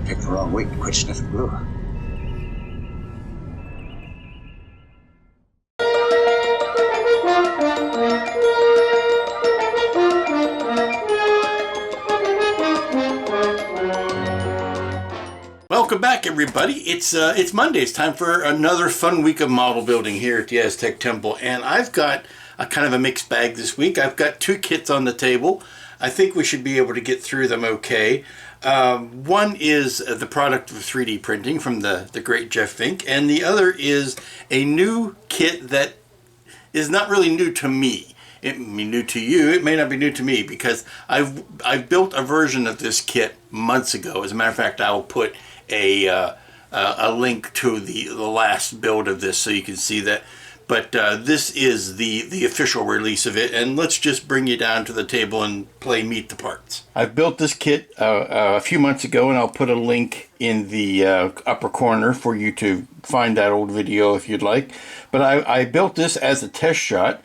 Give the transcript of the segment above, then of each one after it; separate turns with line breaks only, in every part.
Picked the wrong week to quit sniffing glue.
Welcome back, everybody. It's Monday. It's time for another fun week of model building here at the Aztek Temple, and I've got a kind of a mixed bag this week. I've got two kits on the table. I think we should be able to get through them okay. One is the product of 3D printing from the great Jeff Fink, and the other is a new kit that is not really new to me. It may be new to you. It may not be new to me because I've built a version of this kit months ago. As a matter of fact, I will put a link to the last build of this so you can see that. But this is the official release of it, and let's just bring you down to the table and play Meet the Parts. I've built this kit a few months ago, and I'll put a link in the upper corner for you to find that old video if you'd like. But I built this as a test shot.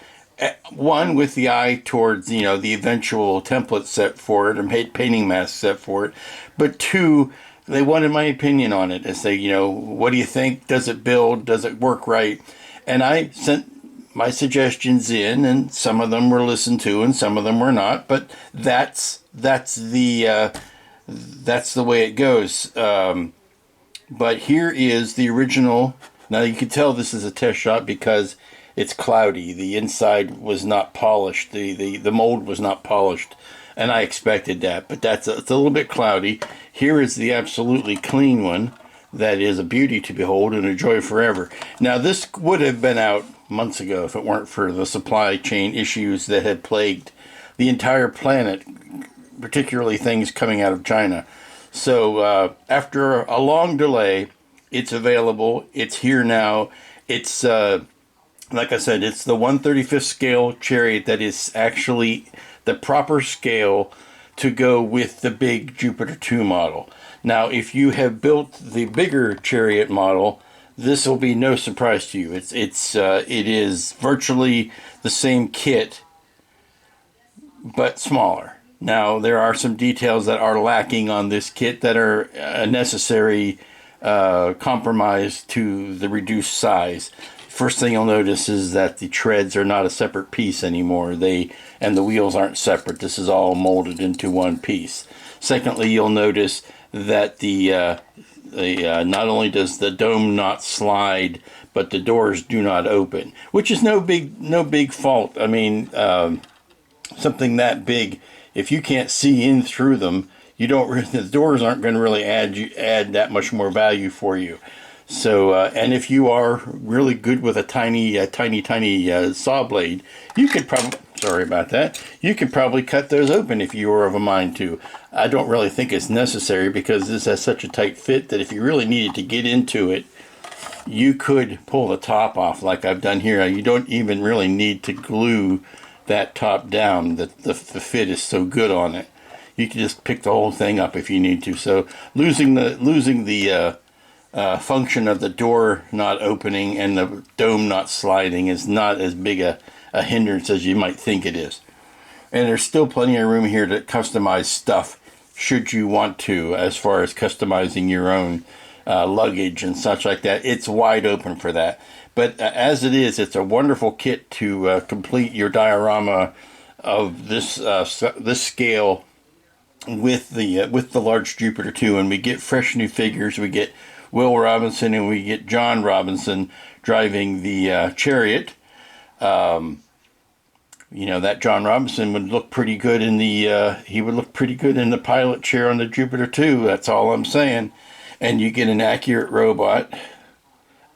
One, with the eye towards, the eventual template set for it, or painting mask set for it. But two, they wanted my opinion on it and say, what do you think? Does it build? Does it work right? And I sent my suggestions in, and some of them were listened to and some of them were not. But that's the way it goes. But here is the original. Now you can tell this is a test shot because it's cloudy. The inside was not polished. The mold was not polished, and I expected that. But it's a little bit cloudy. Here is the absolutely clean one. That is a beauty to behold and a joy forever. Now, this would have been out months ago if it weren't for the supply chain issues that had plagued the entire planet, particularly things coming out of China. So after a long delay, it's available. It's here now. It's, like I said, it's the 1/35th scale Chariot that is actually the proper scale to go with the big Jupiter 2 model. Now, if you have built the bigger Chariot model, this will be no surprise to you. It is virtually the same kit, but smaller. Now, there are some details that are lacking on this kit that are a necessary compromise to the reduced size. First thing you'll notice is that the treads are not a separate piece anymore. And the wheels aren't separate. This is all molded into one piece. Secondly, you'll notice that not only does the dome not slide, but the doors do not open, which is no big fault. I mean, something that big, if you can't see in through them, the doors aren't going to really add that much more value for you. So, and if you are really good with a tiny saw blade, you could probably, sorry about that, you could probably cut those open if you were of a mind to. I don't really think it's necessary because this has such a tight fit that if you really needed to get into it, you could pull the top off like I've done here. You don't even really need to glue that top down. The fit is so good on it. You can just pick the whole thing up if you need to. So losing the function of the door not opening and the dome not sliding is not as big a hindrance as you might think it is. And there's still plenty of room here to customize stuff should you want to, as far as customizing your own luggage and such like that. It's wide open for that. But as it is, it's a wonderful kit to complete your diorama of this scale with the large Jupiter 2. And we get fresh new figures. We get Will Robinson and we get John Robinson driving the Chariot. That John Robinson would look pretty good in the pilot chair on the Jupiter 2. That's all I'm saying. And you get an accurate robot.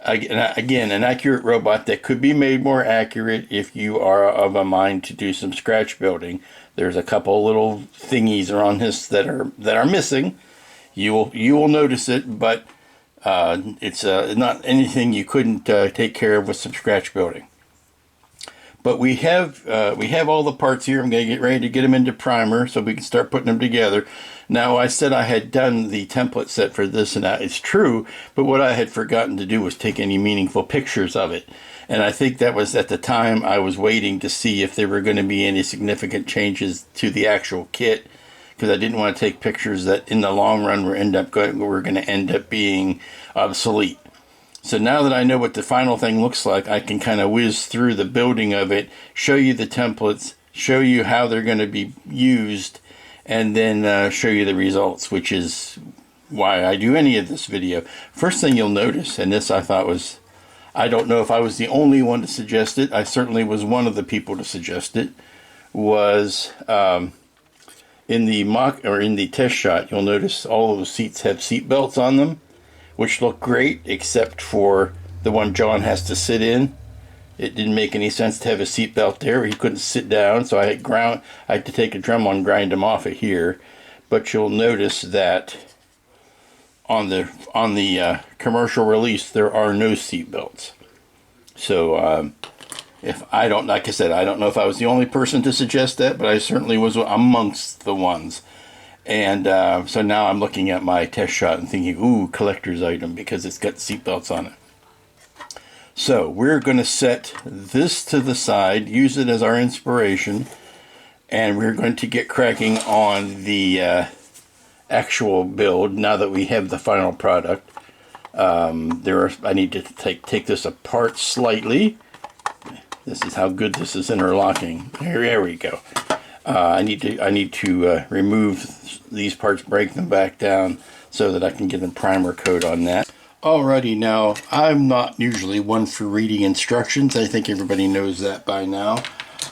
Again, an accurate robot that could be made more accurate if you are of a mind to do some scratch building. There's a couple little thingies around this that are missing. You will notice it, but it's not anything you couldn't take care of with some scratch building. But we have all the parts here. I'm going to get ready to get them into primer so we can start putting them together. Now, I said I had done the template set for this, and that is true, but what I had forgotten to do was take any meaningful pictures of it. And I think that was at the time I was waiting to see if there were going to be any significant changes to the actual kit because I didn't want to take pictures that in the long run were going to end up being obsolete. So now that I know what the final thing looks like, I can kind of whiz through the building of it, show you the templates, show you how they're going to be used, and then show you the results, which is why I do any of this video. First thing you'll notice, and this I thought was, I don't know if I was the only one to suggest it, I certainly was one of the people to suggest it, was in the mock or in the test shot, you'll notice all of the seats have seat belts on them, which look great, except for the one John has to sit in. It didn't make any sense to have a seat belt there. He couldn't sit down, so I had to take a Dremel and grind him off of here. But you'll notice that on the commercial release, there are no seat belts. So like I said, I don't know if I was the only person to suggest that, but I certainly was amongst the ones. And so now I'm looking at my test shot and thinking, ooh, collector's item, because it's got seatbelts on it. So we're going to set this to the side, use it as our inspiration, and we're going to get cracking on the actual build now that we have the final product. I need to take this apart slightly. This is how good this is interlocking. There we go. I need to remove these parts, break them back down so that I can get a primer coat on that. Alrighty, now I'm not usually one for reading instructions. I think everybody knows that by now.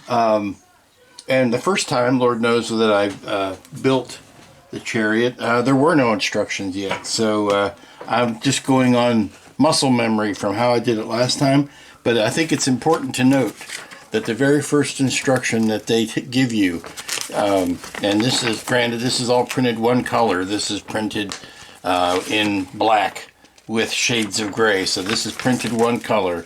And the first time, Lord knows that I've built the Chariot, there were no instructions yet. So I'm just going on muscle memory from how I did it last time. But I think it's important to note that the very first instruction that they give you, and this is, granted, this is all printed one color. This is printed in black with shades of gray. So this is printed one color.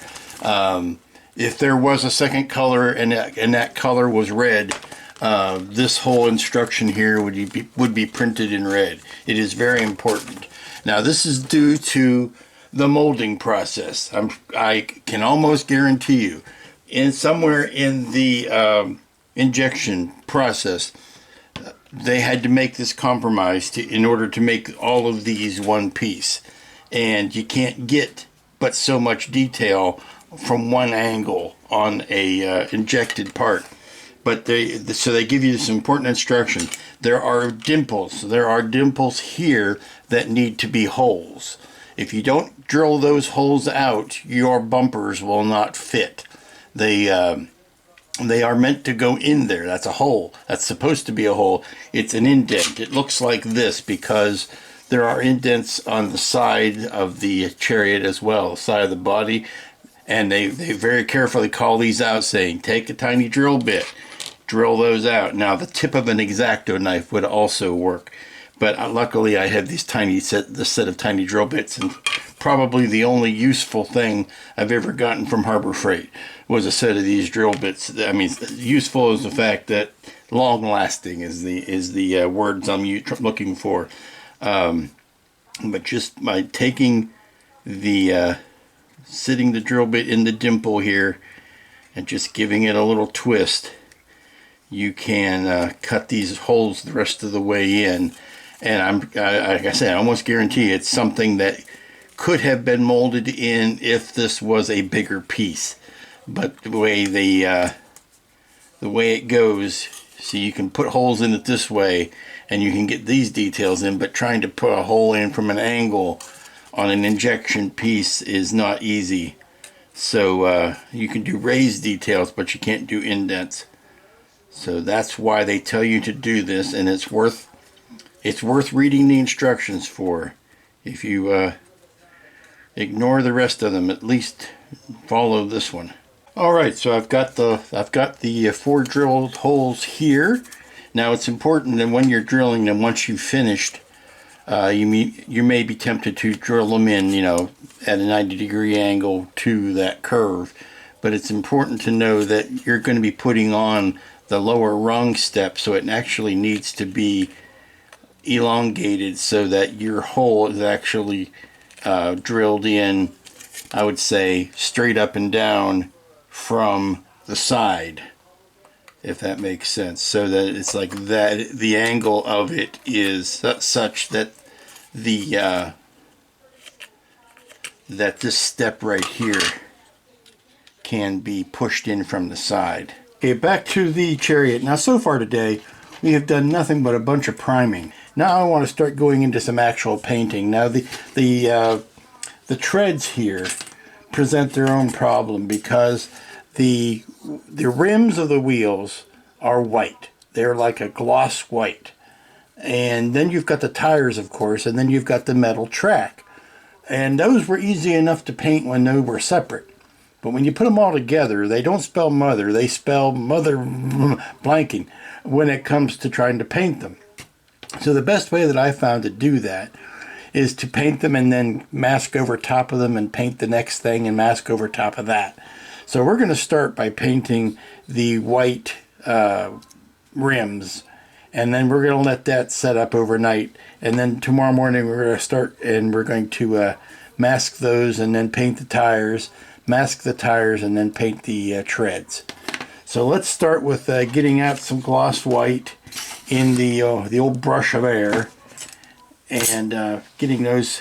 If there was a second color and that color was red, this whole instruction here would be printed in red. It is very important. Now this is due to the molding process. I can almost guarantee you, somewhere in the injection process, they had to make this compromise in order to make all of these one piece. And you can't get but so much detail from one angle on a injected part. But so they give you this important instruction. There are dimples. There are dimples here that need to be holes. If you don't drill those holes out, your bumpers will not fit. They are meant to go in there. That's a hole. That's supposed to be a hole. It's an indent. It looks like this because there are indents on the side of the Chariot as well, the side of the body. And they very carefully call these out, saying, take a tiny drill bit, drill those out. Now, the tip of an X-Acto knife would also work. But luckily, I had this set of tiny drill bits, and probably the only useful thing I've ever gotten from Harbor Freight was a set of these drill bits. I mean, useful is the fact that long-lasting is the words I'm looking for. But just by taking sitting the drill bit in the dimple here and just giving it a little twist, you can cut these holes the rest of the way in. And like I said, I almost guarantee it's something that could have been molded in if this was a bigger piece. But the way it goes, see, you can put holes in it this way, and you can get these details in. But trying to put a hole in from an angle on an injection piece is not easy. So you can do raised details, but you can't do indents. So that's why they tell you to do this, and it's worth reading the instructions for. If you ignore the rest of them, at least follow this one. All right, so I've got the 4 drilled holes here. Now it's important that when you're drilling them, once you've finished, you may be tempted to drill them in, at a 90-degree angle to that curve. But it's important to know that you're going to be putting on the lower rung step, so it actually needs to be elongated so that your hole is actually drilled in, I would say, straight up and down from the side. if that makes sense, so that it's like that the angle of it is such that the that this step right here can be pushed in from the side. Okay, back to the Chariot. Now so far today we have done nothing but a bunch of priming. Now I want to start going into some actual painting. Now the treads here present their own problem because the rims of the wheels are white. They're like a gloss white. And then you've got the tires, of course, and then you've got the metal track. And those were easy enough to paint when they were separate. But when you put them all together, they don't spell mother, they spell mother blanking when it comes to trying to paint them. So the best way that I found to do that is to paint them and then mask over top of them and paint the next thing and mask over top of that. So we're going to start by painting the white rims, and then we're going to let that set up overnight, and then tomorrow morning we're going to start and we're going to mask those and then paint the tires, mask the tires, and then paint the treads. So let's start with getting out some gloss white in the old brush of air, and getting those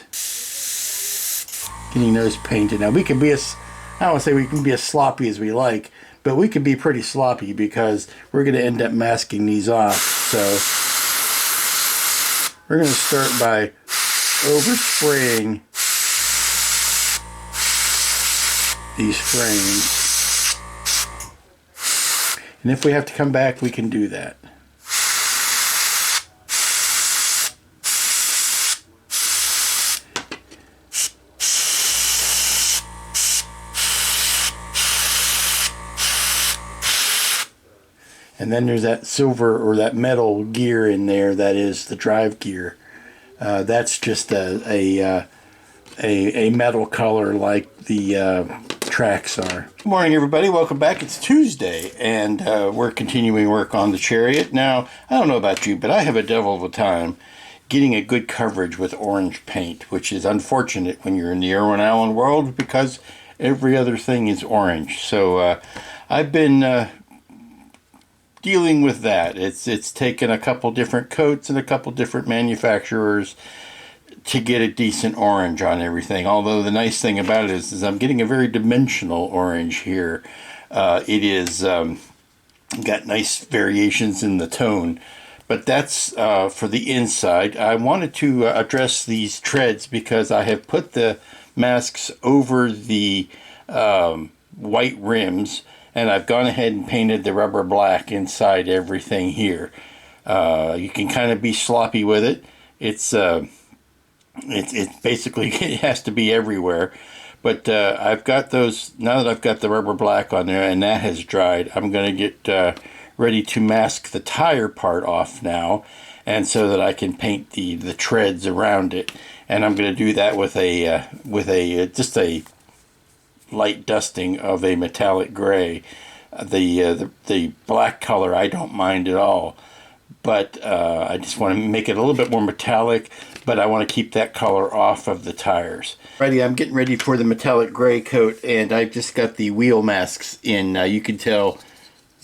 painted. Now we can be as, I don't want to say we can be as sloppy as we like, but we can be pretty sloppy because we're going to end up masking these off. So we're going to start by overspraying these frames, and if we have to come back, we can do that. And then there's that silver or that metal gear in there that is the drive gear. That's just a metal color like the tracks are. Good morning, everybody. Welcome back. It's Tuesday, and we're continuing work on the Chariot. Now, I don't know about you, but I have a devil of a time getting a good coverage with orange paint, which is unfortunate when you're in the Irwin Allen world because every other thing is orange. So I've been dealing with that. It's taken a couple different coats and a couple different manufacturers to get a decent orange on everything. Although the nice thing about it is I'm getting a very dimensional orange here. It is got nice variations in the tone, but that's for the inside. I wanted to address these treads because I have put the masks over the white rims, and I've gone ahead and painted the rubber black inside everything here. You can kind of be sloppy with it. It's basically, it has to be everywhere. But I've got those, now that I've got the rubber black on there and that has dried, I'm going to get ready to mask the tire part off now, and so that I can paint the treads around it. And I'm going to do that with just a light dusting of a metallic gray. The black color I don't mind at all, but I just want to make it a little bit more metallic, but I want to keep that color off of the tires. Alrighty, I'm getting ready for the metallic gray coat, and I've just got the wheel masks in. You can tell,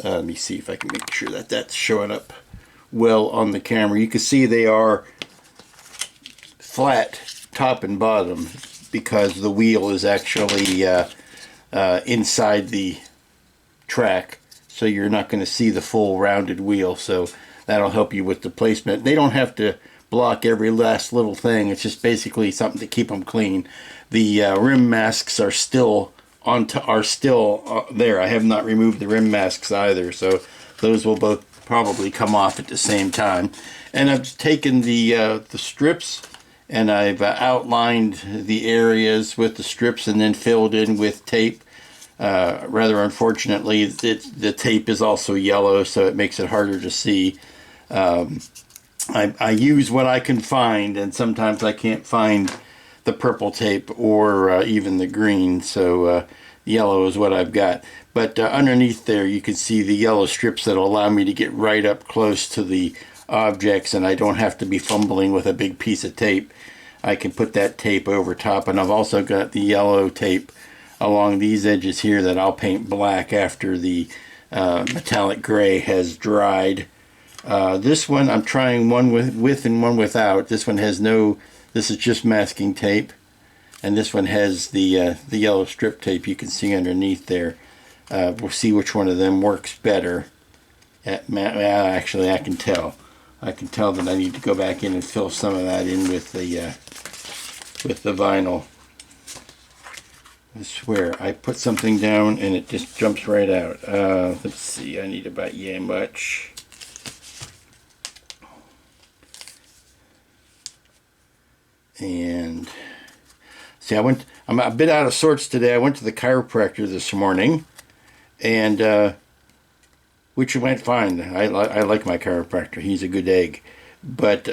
let me see if I can make sure that that's showing up well on the camera. You can see they are flat top and bottom because the wheel is actually inside the track, so you're not going to see the full rounded wheel, so that'll help you with the placement. They don't have to block every last little thing. It's just basically something to keep them clean. The rim masks are still there. I have not removed the rim masks either, so those will both probably come off at the same time. And I've taken the strips and I've outlined the areas with the strips and then filled in with tape. Rather unfortunately, the tape is also yellow, so it makes it harder to see. I use what I can find, and sometimes I can't find the purple tape or even the green, so yellow is what I've got. But underneath there you can see the yellow strips that will allow me to get right up close to the objects, and I don't have to be fumbling with a big piece of tape. I can put that tape over top, and I've also got the yellow tape along these edges here that I'll paint black after the metallic gray has dried. This one I'm trying one with and one without. This one has no, this is just masking tape, and this one has the yellow strip tape you can see underneath there. We'll see which one of them works better. Actually, I can tell. I can tell that I need to go back in and fill some of that in with the vinyl. I swear, I put something down and it just jumps right out. Let's see, I need about yay much. And see, I'm a bit out of sorts today. I went to the chiropractor this morning, and which went fine. I like my chiropractor. He's a good egg. But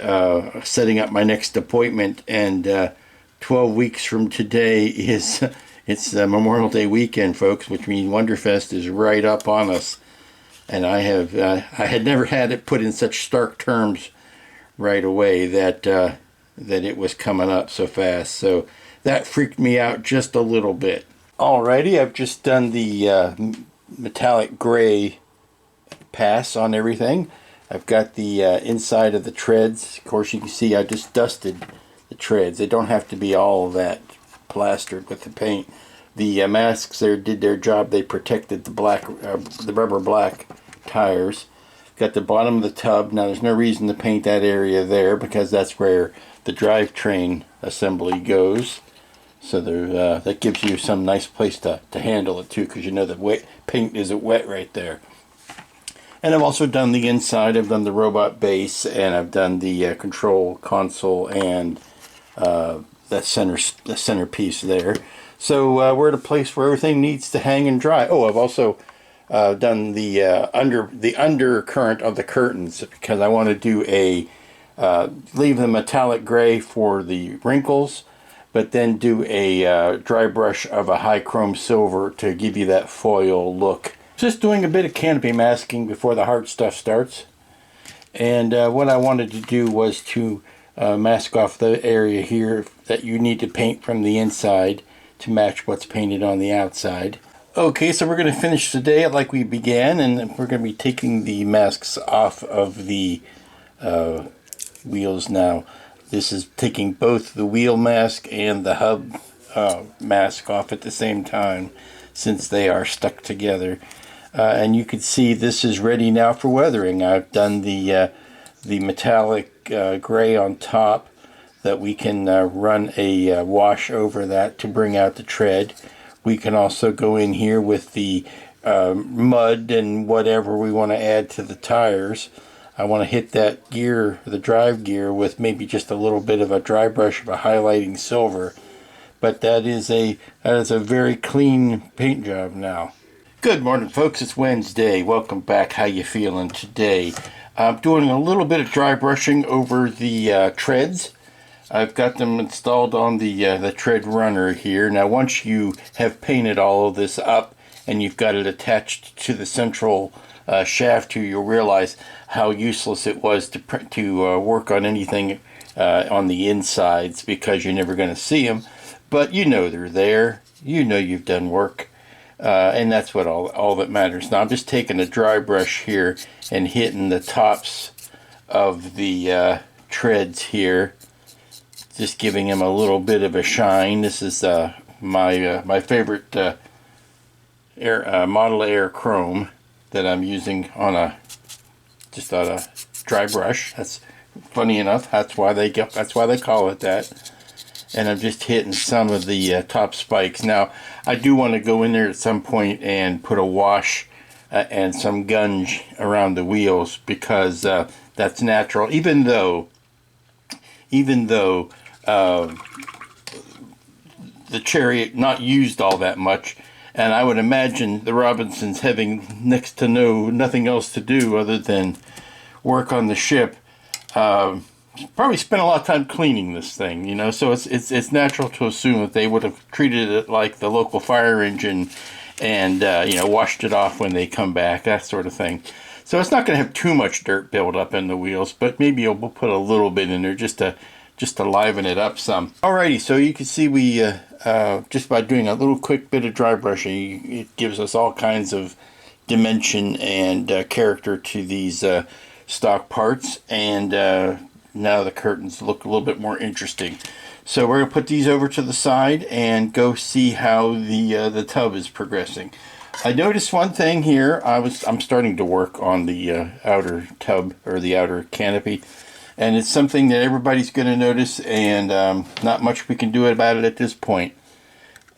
setting up my next appointment, and 12 weeks from today is it's Memorial Day weekend, folks, which means Wonderfest is right up on us. And I had never had it put in such stark terms right away that it was coming up so fast. So that freaked me out just a little bit. Alrighty, I've just done the metallic gray pass on everything. I've got the inside of the treads. Of course, you can see I just dusted the treads. They don't have to be all that plastered with the paint. The masks there did their job. They protected the rubber black tires. Got the bottom of the tub. Now there's no reason to paint that area there because that's where the drivetrain assembly goes. So there, that gives you some nice place to handle it too, because you know the paint isn't wet right there. And I've also done the inside. I've done the robot base, and I've done the control console and the centerpiece there. So we're at a place where everything needs to hang and dry. Oh, I've also done the undercurrent of the curtains, because I want to do leave the metallic gray for the wrinkles, but then do a dry brush of a high chrome silver to give you that foil look. Just doing a bit of canopy masking before the hard stuff starts. And what I wanted to do was to mask off the area here that you need to paint from the inside to match what's painted on the outside. Okay, so we're going to finish today like we began, and we're going to be taking the masks off of the wheels now. This is taking both the wheel mask and the hub mask off at the same time, since they are stuck together. And you can see this is ready now for weathering. I've done the metallic gray on top, that we can run a wash over that to bring out the tread. We can also go in here with the mud and whatever we want to add to the tires. I want to hit that gear, the drive gear, with maybe just a little bit of a dry brush of a highlighting silver. But that is a very clean paint job now. Good morning, folks. It's Wednesday. Welcome back. How you feeling today? I'm doing a little bit of dry brushing over the treads. I've got them installed on the tread runner here. Now, once you have painted all of this up and you've got it attached to the central shaft here, you'll realize how useless it was to work on anything on the insides, because you're never going to see them. But you know they're there. You know you've done work. And that's what all that matters. Now I'm just taking a dry brush here and hitting the tops of the treads here, just giving them a little bit of a shine. This is my favorite Model Air Chrome that I'm using on a dry brush. That's funny enough. That's why they call it that. And I'm just hitting some of the top spikes. Now, I do want to go in there at some point and put a wash and some gunge around the wheels, because that's natural. Even though the Chariot not used all that much, and I would imagine the Robinsons having next to nothing else to do other than work on the ship. Probably spent a lot of time cleaning this thing, you know, so it's natural to assume that they would have treated it like the local fire engine and washed it off when they come back, that sort of thing. So it's not going to have too much dirt build up in the wheels, but maybe we'll put a little bit in there just to liven it up some. Alrighty, so you can see we just by doing a little quick bit of dry brushing, it gives us all kinds of dimension and character to these stock parts, and now the curtains look a little bit more interesting. So we're going to put these over to the side and go see how the tub is progressing. I noticed one thing here. I'm starting to work on the outer tub, or the outer canopy, and it's something that everybody's going to notice, and not much we can do about it at this point.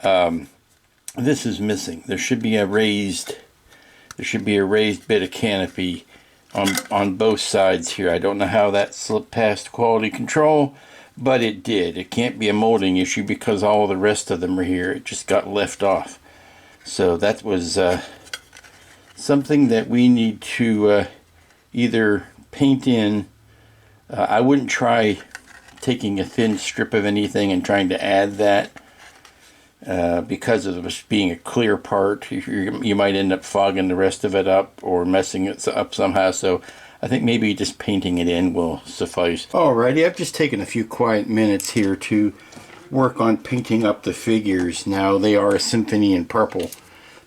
This is missing. There should be a raised bit of canopy on both sides here. I don't know how that slipped past quality control, but it did. It can't be a molding issue because all the rest of them are here. It just got left off. So that was something that we need to either paint in. I wouldn't try taking a thin strip of anything and trying to add that because of this being a clear part. You might end up fogging the rest of it up or messing it up somehow. So I think maybe just painting it in will suffice. Alrighty, I've just taken a few quiet minutes here to work on painting up the figures. Now they are a symphony in purple.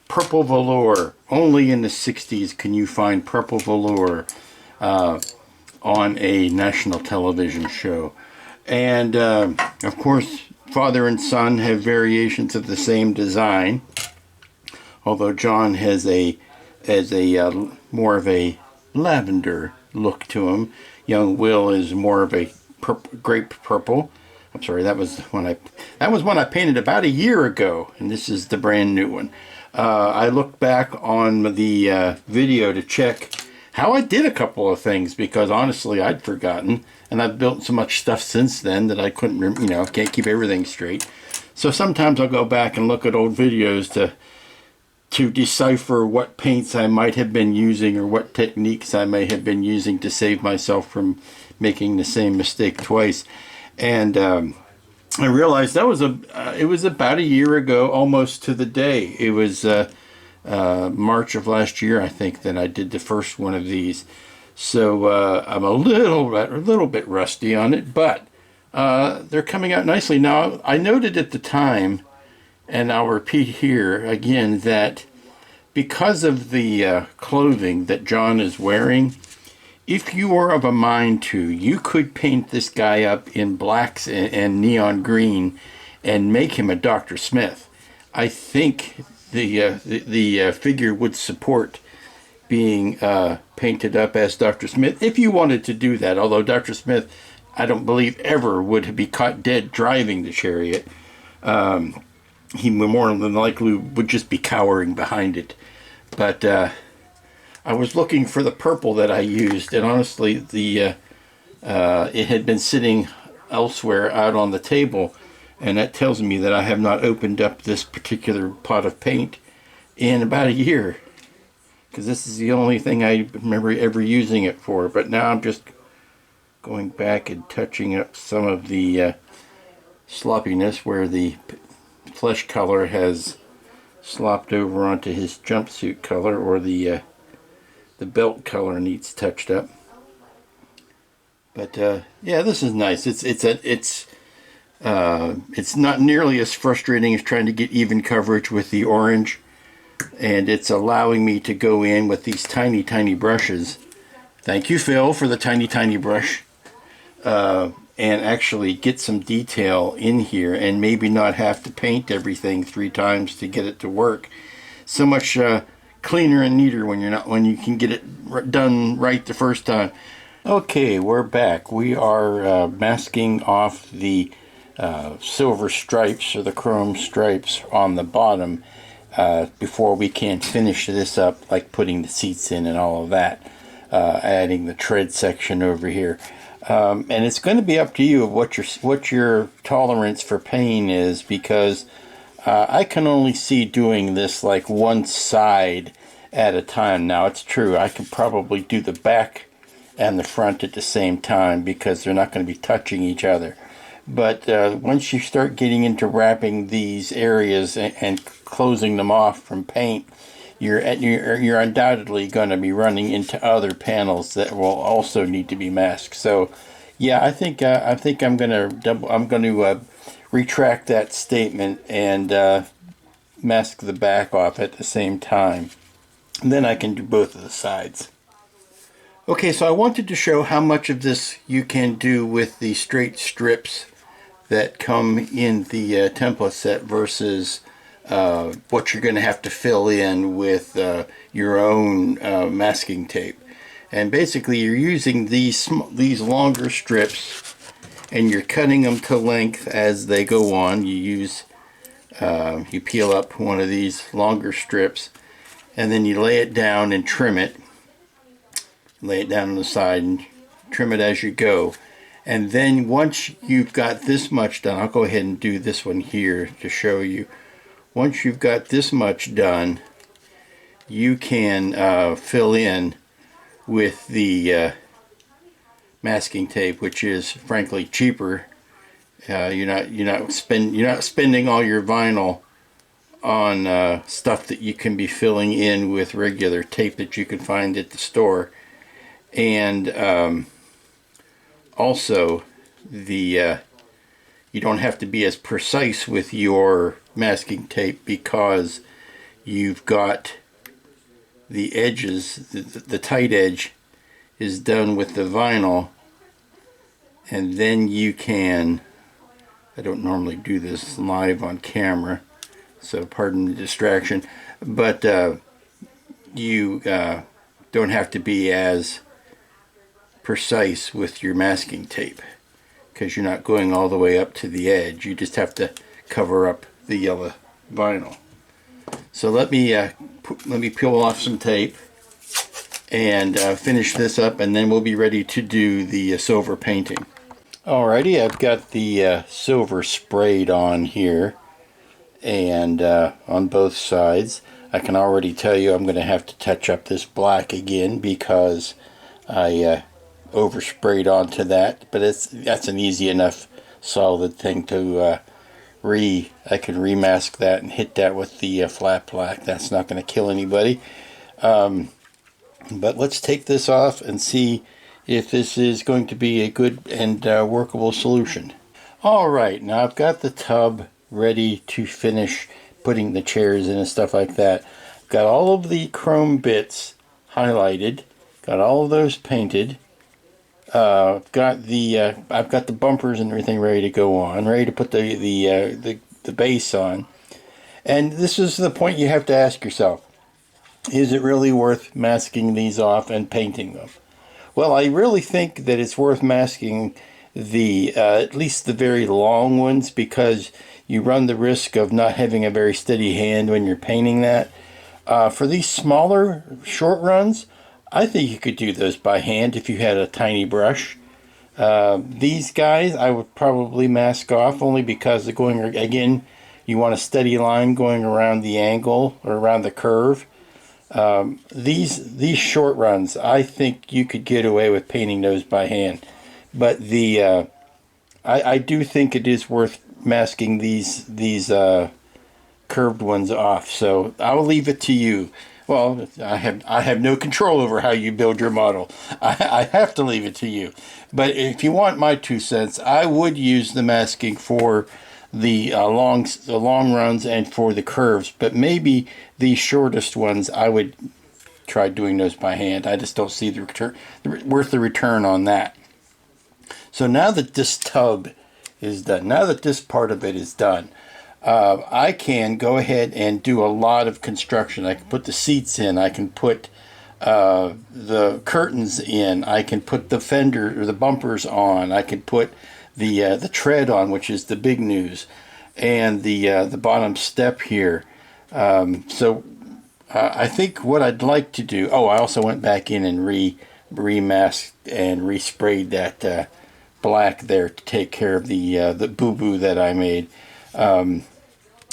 Purple velour. Only in the 60s can you find purple velour on a national television show. And of course, father and son have variations of the same design, although John has a more of a lavender look to him. Young Will is more of a grape purple. I'm sorry, that was one I painted about a year ago, and this is the brand new one. I looked back on the video to check how I did a couple of things, because honestly I'd forgotten, and I've built so much stuff since then that I couldn't, can't keep everything straight. So sometimes I'll go back and look at old videos to decipher what paints I might have been using or what techniques I may have been using to save myself from making the same mistake twice. And I realized that was it was about a year ago, almost to the day. It was March of last year, I think, that I did the first one of these. So I'm a little bit rusty on it, but they're coming out nicely. Now, I noted at the time, and I'll repeat here again, that because of the clothing that John is wearing, if you were of a mind to, you could paint this guy up in blacks and neon green and make him a Dr. Smith. I think the figure would support being painted up as Dr. Smith if you wanted to do that. Although Dr. Smith, I don't believe ever would be caught dead driving the Chariot. He more than likely would just be cowering behind it. But I was looking for the purple that I used, and honestly, it had been sitting elsewhere out on the table, and that tells me that I have not opened up this particular pot of paint in about a year, because this is the only thing I remember ever using it for. But now I'm just going back and touching up some of the sloppiness where the flesh color has slopped over onto his jumpsuit color, or the belt color needs touched up. But yeah, this is nice. It's not nearly as frustrating as trying to get even coverage with the orange, and it's allowing me to go in with these tiny brushes. Thank you, Phil, for the tiny brush, and actually get some detail in here, and maybe not have to paint everything 3 times to get it to work. So much cleaner and neater when you can get it done right the first time. Okay, we're back. We are masking off the silver stripes, or the chrome stripes, on the bottom before we can finish this up, like putting the seats in and all of that, adding the tread section over here. And it's going to be up to you of what your tolerance for pain is, because I can only see doing this like one side at a time. Now, it's true, I could probably do the back and the front at the same time, because they're not going to be touching each other. But once you start getting into wrapping these areas and closing them off from paint, you're undoubtedly going to be running into other panels that will also need to be masked. So, yeah, I think I'm going to retract that statement and mask the back off at the same time. And then I can do both of the sides. Okay, so I wanted to show how much of this you can do with the straight strips that come in the template set versus what you're going to have to fill in with your own masking tape. And basically you're using these longer strips and you're cutting them to length as they go on. You peel up one of these longer strips and then you lay it down and trim it. Lay it down on the side and trim it as you go. And then once you've got this much done, I'll go ahead and do this one here to show you. Once you've got this much done, you can fill in with the masking tape, which is frankly cheaper. You're not spending all your vinyl on stuff that you can be filling in with regular tape that you can find at the store. And also you don't have to be as precise with your masking tape because you've got the edges, the tight edge is done with the vinyl, and then you can, I don't normally do this live on camera, so pardon the distraction, but you don't have to be as precise with your masking tape because you're not going all the way up to the edge. You just have to cover up the yellow vinyl. So let me peel off some tape and finish this up, and then we'll be ready to do the silver painting. Alrighty, I've got the silver sprayed on here and on both sides. I can already tell you I'm going to have to touch up this black again because I oversprayed onto that, but that's an easy enough solid thing to I can remask that and hit that with the flat black. That's not going to kill anybody. But let's take this off and see if this is going to be a good and workable solution. Alright, now I've got the tub ready to finish putting the chairs in and stuff like that. I've got all of the chrome bits highlighted, got all of those painted. I've got the bumpers and everything ready to go on, ready to put the base on. And this is the point you have to ask yourself: is it really worth masking these off and painting them? Well, I really think that it's worth masking at least the very long ones, because you run the risk of not having a very steady hand when you're painting that. For these smaller short runs, I think you could do those by hand if you had a tiny brush. These guys I would probably mask off, only because again, you want a steady line going around the angle or around the curve. These short runs, I think you could get away with painting those by hand. But I do think it is worth masking these curved ones off. So I'll leave it to you. Well, I have no control over how you build your model. I have to leave it to you. But if you want my 2 cents, I would use the masking for the long runs and for the curves. But maybe the shortest ones, I would try doing those by hand. I just don't see the return worth the return on that. So now that this tub is done, now that this part of it is done, I can go ahead and do a lot of construction. I can put the seats in, I can put the curtains in, I can put the fender or the bumpers on, I can put the tread on, which is the big news, and the bottom step here. So I think what I'd like to do, I also went back in and remasked and resprayed that black there to take care of the boo-boo that I made.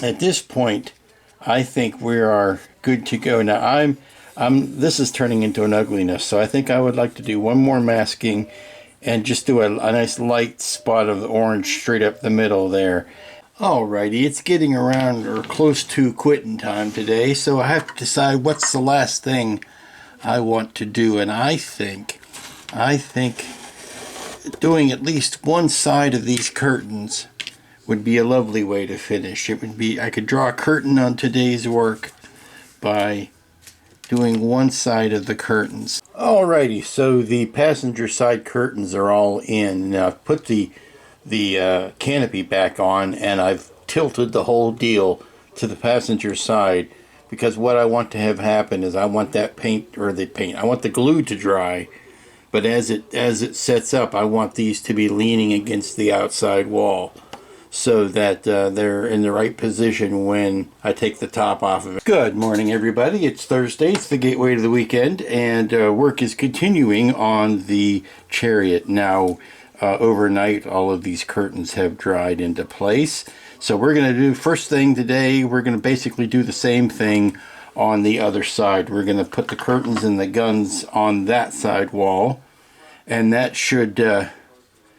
At this point, I think we are good to go. Now this is turning into an ugliness, so I think I would like to do one more masking and just do a nice light spot of the orange straight up the middle there. Alrighty, it's getting around or close to quitting time today, so I have to decide what's the last thing I want to do, and I think doing at least one side of these curtains would be a lovely way to finish. It would be, I could draw a curtain on today's work by doing one side of the curtains. Alrighty, so the passenger side curtains are all in. Now I've put the canopy back on, and I've tilted the whole deal to the passenger side, because what I want to have happen is I want that I want the glue to dry, but as it sets up, I want these to be leaning against the outside wall, so that they're in the right position when I take the top off of it. Good morning, everybody. It's Thursday. It's the gateway to the weekend, and work is continuing on the Chariot. Now, overnight, all of these curtains have dried into place. So we're going to do, first thing today, we're going to basically do the same thing on the other side. We're going to put the curtains and the guns on that side wall, and that should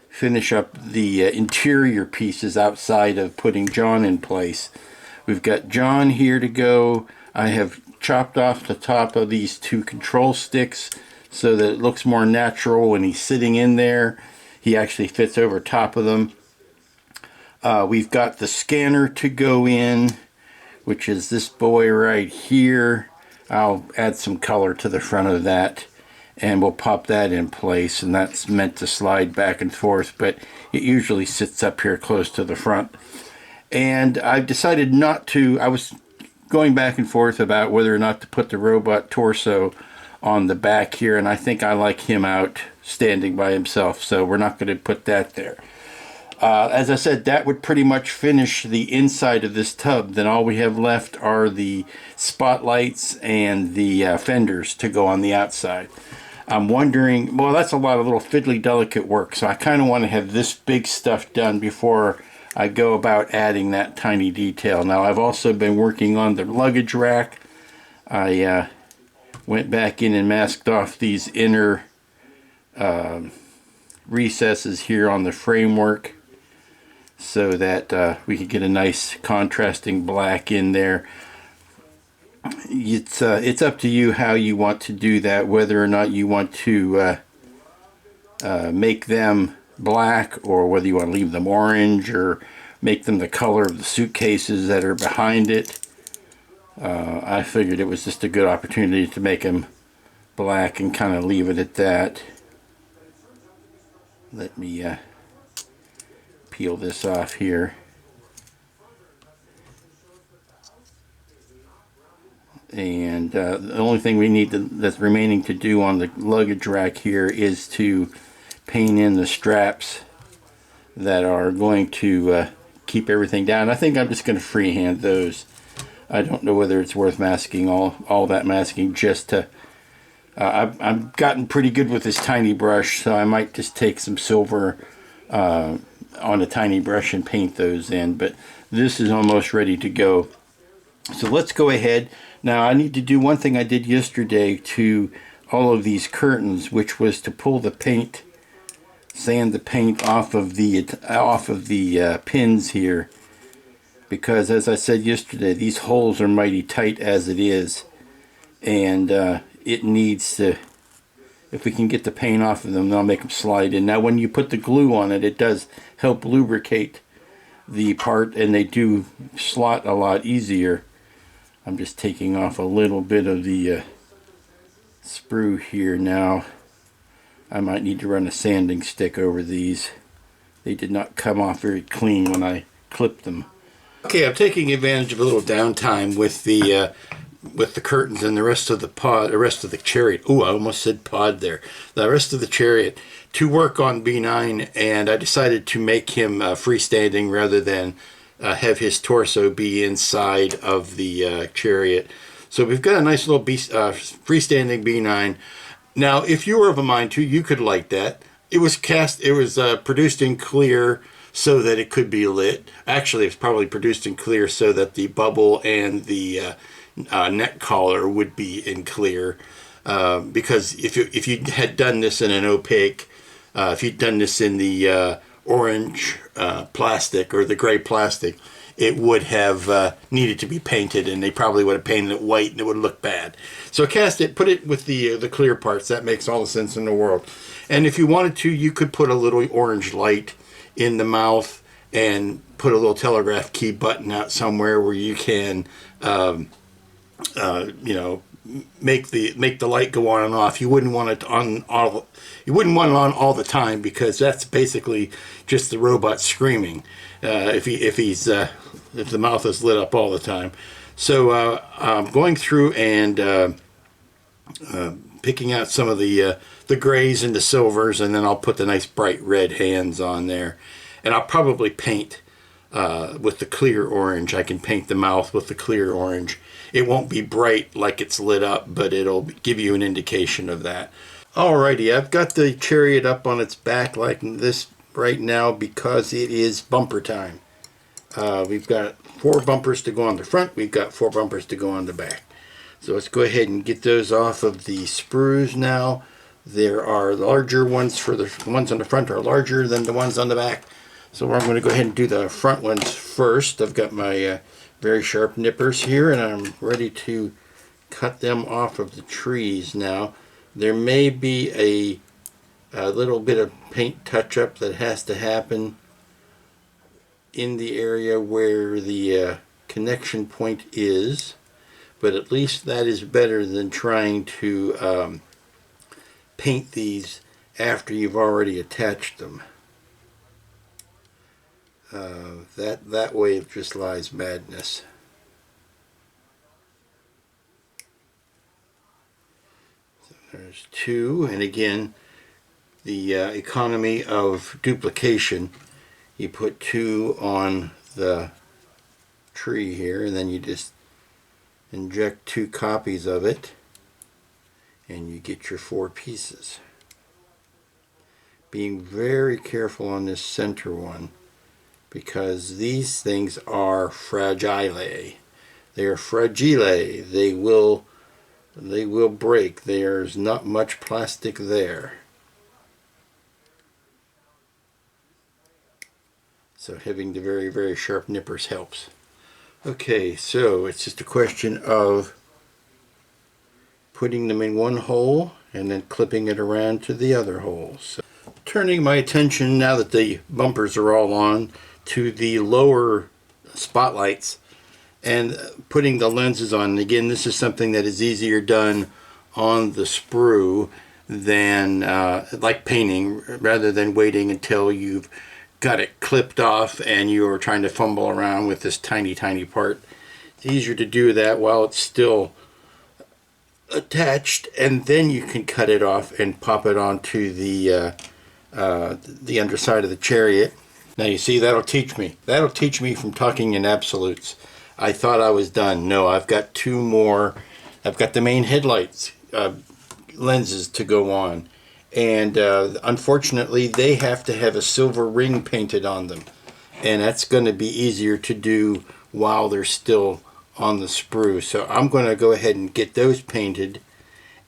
finish up the interior pieces outside of putting John in place. We've got John here to go. I have chopped off the top of these two control sticks so that it looks more natural when he's sitting in there. He actually fits over top of them. We've got the scanner to go in, which is this boy right here. I'll add some color to the front of that, and we'll pop that in place, and that's meant to slide back and forth, but it usually sits up here close to the front. And I've decided not to, I was going back and forth about whether or not to put the robot torso on the back here, and I think I like him out standing by himself, so we're not going to put that there. As I said, that would pretty much finish the inside of this tub. Then all we have left are the spotlights and the fenders to go on the outside. I'm wondering, well, that's a lot of little fiddly delicate work, so I kind of want to have this big stuff done before I go about adding that tiny detail. Now, I've also been working on the luggage rack. I went back in and masked off these inner recesses here on the framework so that we could get a nice contrasting black in there. It's up to you how you want to do that, whether or not you want to make them black, or whether you want to leave them orange, or make them the color of the suitcases that are behind it. I figured it was just a good opportunity to make them black and kind of leave it at that. Let me peel this off here. And the only thing we need that's remaining to do on the luggage rack here is to paint in the straps that are going to keep everything down. I think I'm just going to freehand those. I don't know whether it's worth masking all that masking just to... I've gotten pretty good with this tiny brush, so I might just take some silver on a tiny brush and paint those in. But this is almost ready to go. So let's go ahead. Now I need to do one thing I did yesterday to all of these curtains, which was to pull the paint, sand the paint off of the pins here, because as I said yesterday, these holes are mighty tight as it is, and it needs to, if we can get the paint off of them, they'll make them slide in. Now when you put the glue on it, it does help lubricate the part, and they do slot a lot easier. I'm just taking off a little bit of the sprue here now. I might need to run a sanding stick over these. They did not come off very clean when I clipped them. Okay, I'm taking advantage of a little downtime with the curtains and the rest of the Chariot. Oh, I almost said pod there. The rest of the Chariot to work on B9, and I decided to make him freestanding rather than have his torso be inside of the Chariot. So we've got a nice little freestanding B9. Now, if you were of a mind to, you could light that. It was produced in clear so that it could be lit. Actually, it's probably produced in clear so that the bubble and the neck collar would be in clear. Because if you had done this in an opaque, if you'd done this in the orange plastic or the gray plastic, it would have needed to be painted, and they probably would have painted it white and it would look bad. So cast it, put it with the clear parts. That makes all the sense in the world. And if you wanted to, you could put a little orange light in the mouth and put a little telegraph key button out somewhere where you can make the light go on and off. You wouldn't want it on all. You wouldn't want it on all the time, because that's basically just the robot screaming. If the mouth is lit up all the time. So I'm going through and picking out some of the grays and the silvers, and then I'll put the nice bright red hands on there. And I'll probably paint with the clear orange. I can paint the mouth with the clear orange. It won't be bright like it's lit up, but it'll give you an indication of that. Alrighty, I've got the Chariot up on its back like this right now because it is bumper time. We've got 4 bumpers to go on the front. We've got 4 bumpers to go on the back. So let's go ahead and get those off of the sprues now. There are larger ones. For the ones on the front are larger than the ones on the back. So I'm going to go ahead and do the front ones first. I've got my very sharp nippers here, and I'm ready to cut them off of the trees now. There may be a little bit of paint touch-up that has to happen in the area where the connection point is, but at least that is better than trying to paint these after you've already attached them. That way it just lies madness. So there's 2, and again, the economy of duplication. You put 2 on the tree here, and then you just inject 2 copies of it, and you get your 4 pieces. Being very careful on this center one, because these things are fragile. They are fragile. They will break. There's not much plastic there. So having the very, very sharp nippers helps. Okay, so it's just a question of putting them in one hole and then clipping it around to the other hole. So turning my attention, now that the bumpers are all on, to the lower spotlights and putting the lenses on. And again, this is something that is easier done on the sprue than like painting, rather than waiting until you've got it clipped off and you're trying to fumble around with this tiny part. It's easier to do that while it's still attached, and then you can cut it off and pop it onto the underside of the Chariot. Now you see, that'll teach me. That'll teach me from talking in absolutes. I thought I was done. No, I've got 2 more. I've got the main headlights lenses to go on. And unfortunately, they have to have a silver ring painted on them. And that's going to be easier to do while they're still on the sprue. So I'm going to go ahead and get those painted.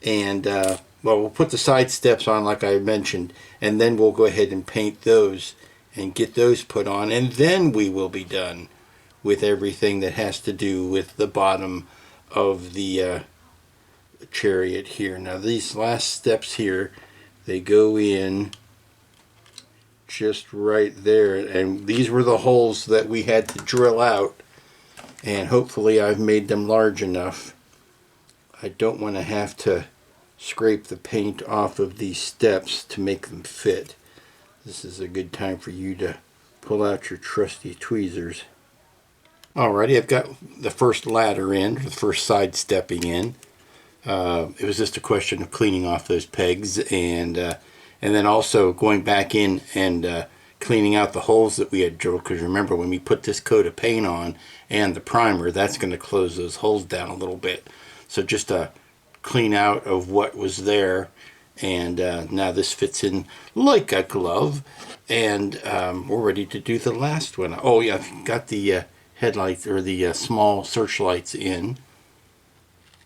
And, well, we'll put the side steps on like I mentioned. And then we'll go ahead and paint those and get those put on, and then we will be done with everything that has to do with the bottom of the Chariot here. Now these last steps here, they go in just right there, and these were the holes that we had to drill out, and hopefully I've made them large enough. I don't want to have to scrape the paint off of these steps to make them fit. This is a good time for you to pull out your trusty tweezers. Alrighty, I've got the first ladder in, the first side stepping in. It was just a question of cleaning off those pegs, and then also going back in and cleaning out the holes that we had drilled, because remember, when we put this coat of paint on and the primer, that's going to close those holes down a little bit. So just a clean out of what was there. And now this fits in like a glove, and we're ready to do the last one. Oh yeah, I've got the headlights, or the small searchlights in.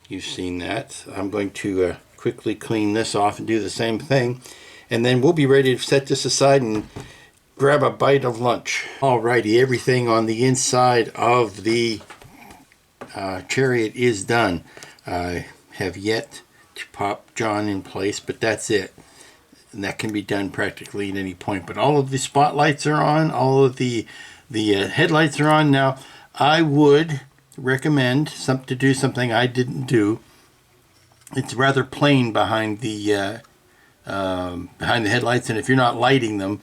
You've seen that. I'm going to quickly clean this off and do the same thing, and then we'll be ready to set this aside and grab a bite of lunch. Alrighty, everything on the inside of the Chariot is done. I have yet to pop John in place, but that's it, and that can be done practically at any point. But all of the spotlights are on, all of the headlights are on. Now I would recommend to do something I didn't do, it's rather plain behind the headlights, and if you're not lighting them,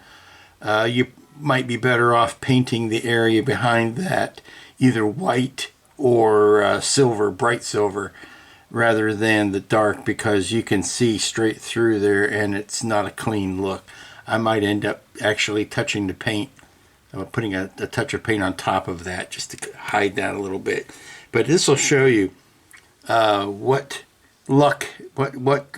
you might be better off painting the area behind that either white or silver, bright silver, rather than the dark, because you can see straight through there and it's not a clean look. I might end up actually touching the paint, putting a touch of paint on top of that just to hide that a little bit. But this will show you what luck, what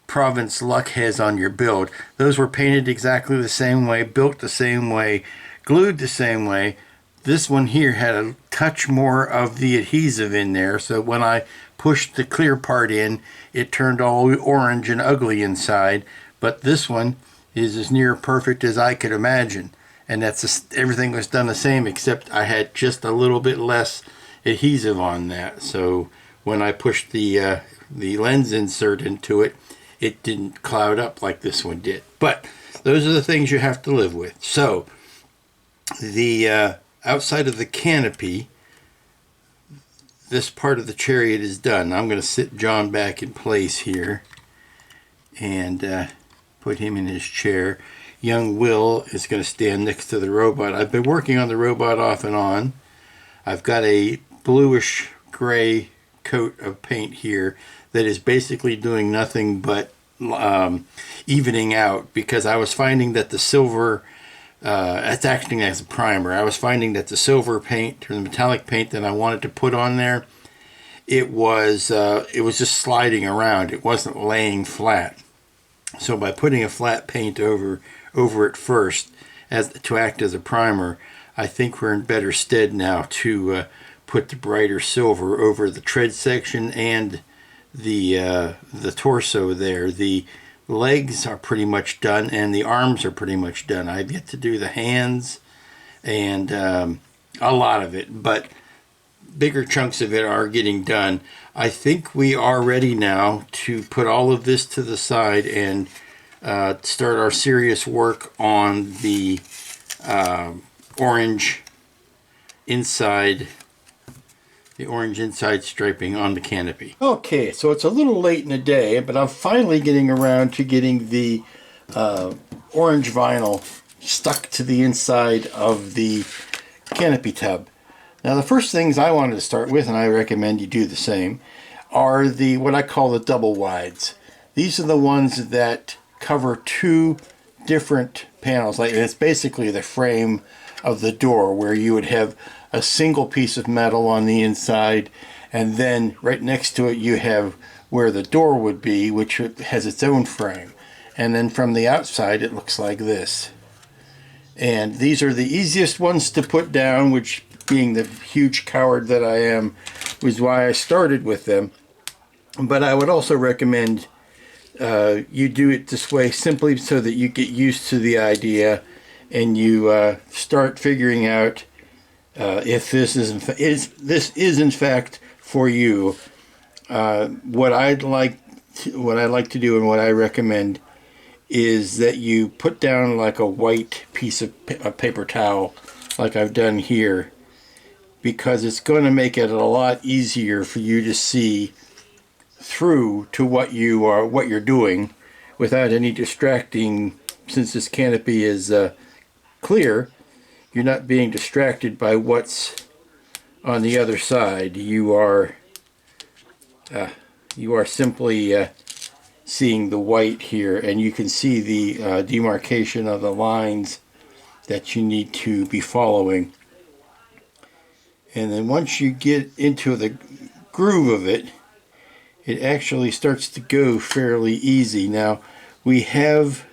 province luck has on your build. Those were painted exactly the same way, built the same way, glued the same way. This one here had a touch more of the adhesive in there, so when I pushed the clear part in, it turned all orange and ugly inside. But this one is as near perfect as I could imagine, and everything was done the same, except I had just a little bit less adhesive on that. So when I pushed the lens insert into it, it didn't cloud up like this one did. But those are the things you have to live with. So the outside of the canopy, this part of the Chariot is done. I'm going to sit John back in place here and put him in his chair. Young Will is going to stand next to the robot. I've been working on the robot off and on. I've got a bluish gray coat of paint here that is basically doing nothing but evening out, because I was finding that the silver, it's acting as a primer. I was finding that the silver paint, or the metallic paint that I wanted to put on there, it was just sliding around. It wasn't laying flat. So by putting a flat paint over it first, to act as a primer, I think we're in better stead now to put the brighter silver over the tread section and the torso there. The legs are pretty much done, and the arms are pretty much done. I've yet to do the hands and a lot of it, but bigger chunks of it are getting done. I think we are ready now to put all of this to the side and start our serious work on the orange inside striping on the canopy. Okay, so it's a little late in the day, but I'm finally getting around to getting the orange vinyl stuck to the inside of the canopy tub. Now the first things I wanted to start with, and I recommend you do the same, are what I call the double wides. These are the ones that cover two different panels. Like, it's basically the frame of the door, where you would have a single piece of metal on the inside, and then right next to it you have where the door would be, which has its own frame. And then from the outside it looks like this. And these are the easiest ones to put down, which, being the huge coward that I am, was why I started with them. But I would also recommend you do it this way, simply so that you get used to the idea and you start figuring out if this is in fact for you. What I like to do, and what I recommend, is that you put down like a white piece of paper towel, like I've done here, because it's going to make it a lot easier for you to see through to what you're doing without any distracting. Since this canopy is clear, you're not being distracted by what's on the other side. You are simply seeing the white here, and you can see the demarcation of the lines that you need to be following. And then once you get into the groove of it, it actually starts to go fairly easy. Now we have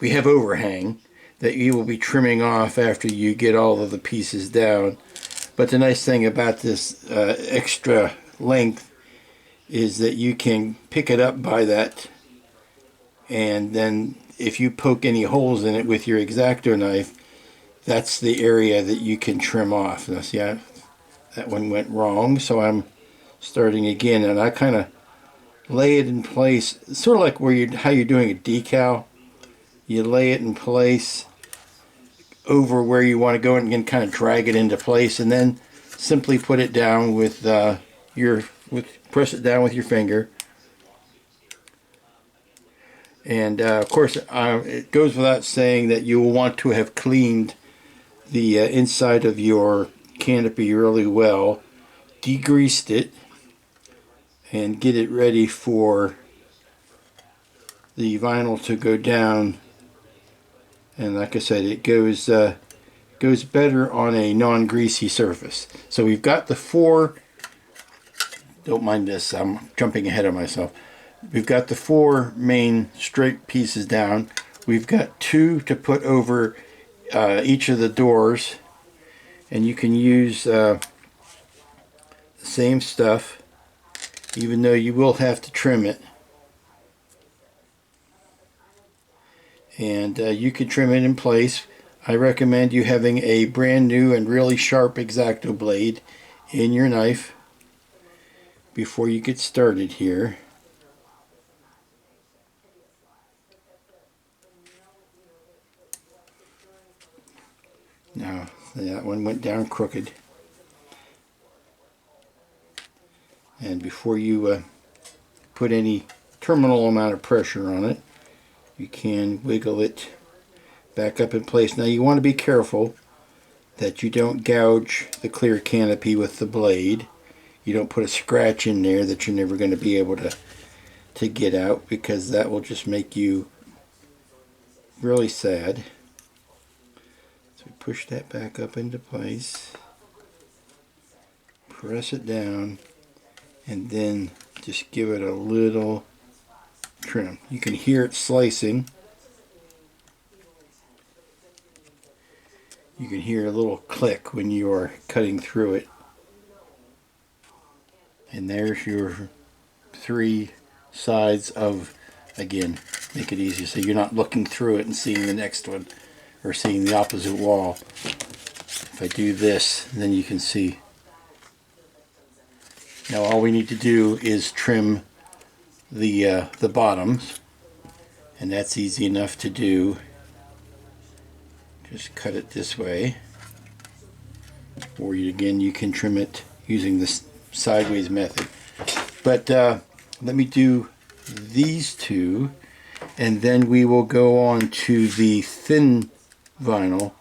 overhang that you will be trimming off after you get all of the pieces down. But the nice thing about this extra length is that you can pick it up by that, and then if you poke any holes in it with your X-Acto knife, that's the area that you can trim off. Now see, that one went wrong, so I'm starting again, and I kind of lay it in place, sort of like how you're doing a decal. You lay it in place over where you want to go, and you can kind of drag it into place, and then simply put it down with press it down with your finger. And of course, it goes without saying that you will want to have cleaned the inside of your canopy really well, degreased it, and get it ready for the vinyl to go down. And like I said, it goes better on a non-greasy surface. So we've got the 4, don't mind this, I'm jumping ahead of myself. We've got the 4 main straight pieces down. We've got 2 to put over each of the doors, and you can use the same stuff, even though you will have to trim it. And you can trim it in place. I recommend you having a brand new and really sharp X-Acto blade in your knife before you get started here. Now, that one went down crooked. And before you put any terminal amount of pressure on it, you can wiggle it back up in place. Now you want to be careful that you don't gouge the clear canopy with the blade. You don't put a scratch in there that you're never going to be able to get out, because that will just make you really sad. So push that back up into place, press it down, and then just give it a little trim. You can hear it slicing. You can hear a little click when you are cutting through it. And there's your 3 sides of, again, make it easy so you're not looking through it and seeing the next one or seeing the opposite wall. If I do this, then you can see. Now all we need to do is trim the bottoms, and that's easy enough to do. Just cut it this way, or again you can trim it using this sideways method. But let me do these 2, and then we will go on to the thin vinyl,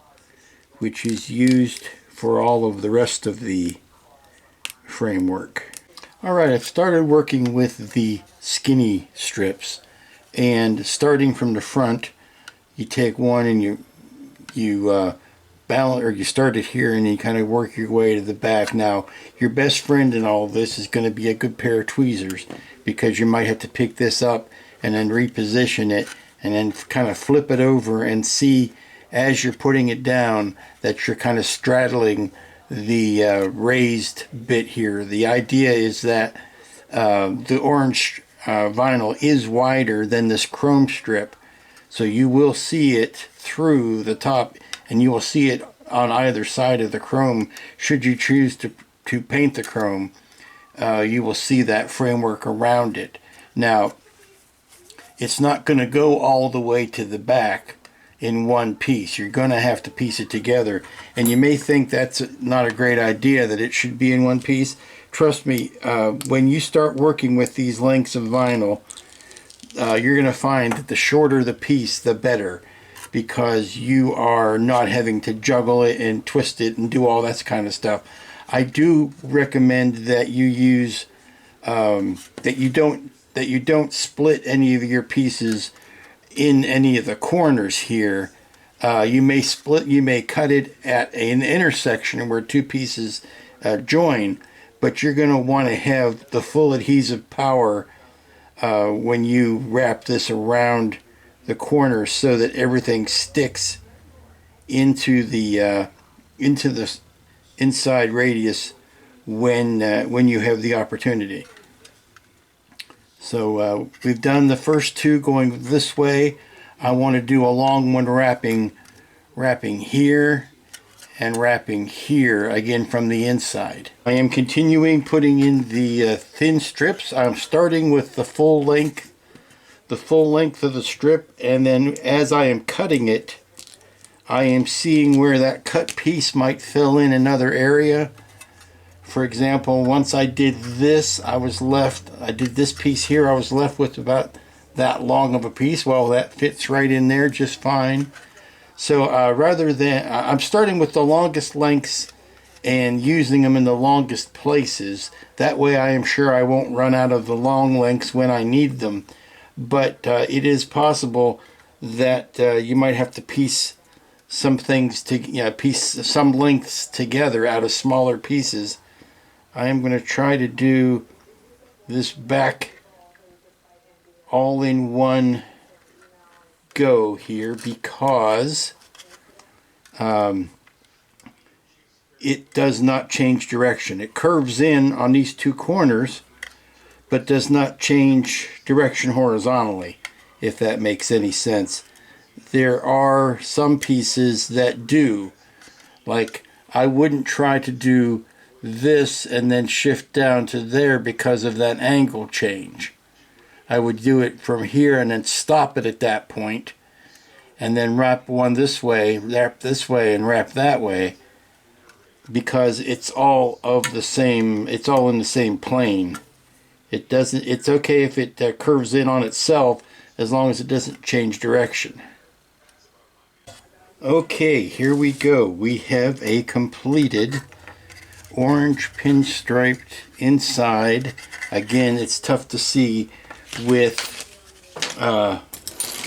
which is used for all of the rest of the framework. Alright, I've started working with the skinny strips, and starting from the front, you take one and you balance, or you start it here and you kind of work your way to the back. Now your best friend in all this is going to be a good pair of tweezers, because you might have to pick this up and then reposition it and then kind of flip it over and see as you're putting it down that you're kind of straddling the raised bit here. The idea is that the orange vinyl is wider than this chrome strip, so you will see it through the top, and you will see it on either side of the chrome. Should you choose to paint the chrome, you will see that framework around it. Now, it's not going to go all the way to the back in one piece. You're going to have to piece it together, and you may think that's not a great idea, that it should be in one piece. Trust me, when you start working with these lengths of vinyl, you're going to find that the shorter the piece, the better, because you are not having to juggle it and twist it and do all that kind of stuff. I do recommend that you use that you don't split any of your pieces in any of the corners here. You may cut it at an intersection where 2 pieces join, but you're going to want to have the full adhesive power when you wrap this around the corners, so that everything sticks into the inside radius when you have the opportunity. So we've done the first 2 going this way. I want to do a long one wrapping here and wrapping here, again from the inside. I am continuing putting in the thin strips. I'm starting with the full length of the strip, and then as I am cutting it, I am seeing where that cut piece might fill in another area. For example, once I did this, I did this piece here, I was left with about that long of a piece. Well, that fits right in there just fine. So rather than, I'm starting with the longest lengths and using them in the longest places. That way I am sure I won't run out of the long lengths when I need them. But it is possible that you might have to piece some things to, piece some lengths together out of smaller pieces. I am going to try to do this back all in one go here because it does not change direction. It curves in on these two corners, but does not change direction horizontally, if that makes any sense. There are some pieces that do. Like, I wouldn't try to do this and then shift down to there because of that angle change. I would do it from here and then stop it at that point, and then wrap one this way, wrap this way, and wrap that way, because it's all of the same, it's all in the same plane. It doesn't, it's okay if it curves in on itself as long as it doesn't change direction. Okay, here we go. We have a completed orange pinstriped inside. Again, it's tough to see with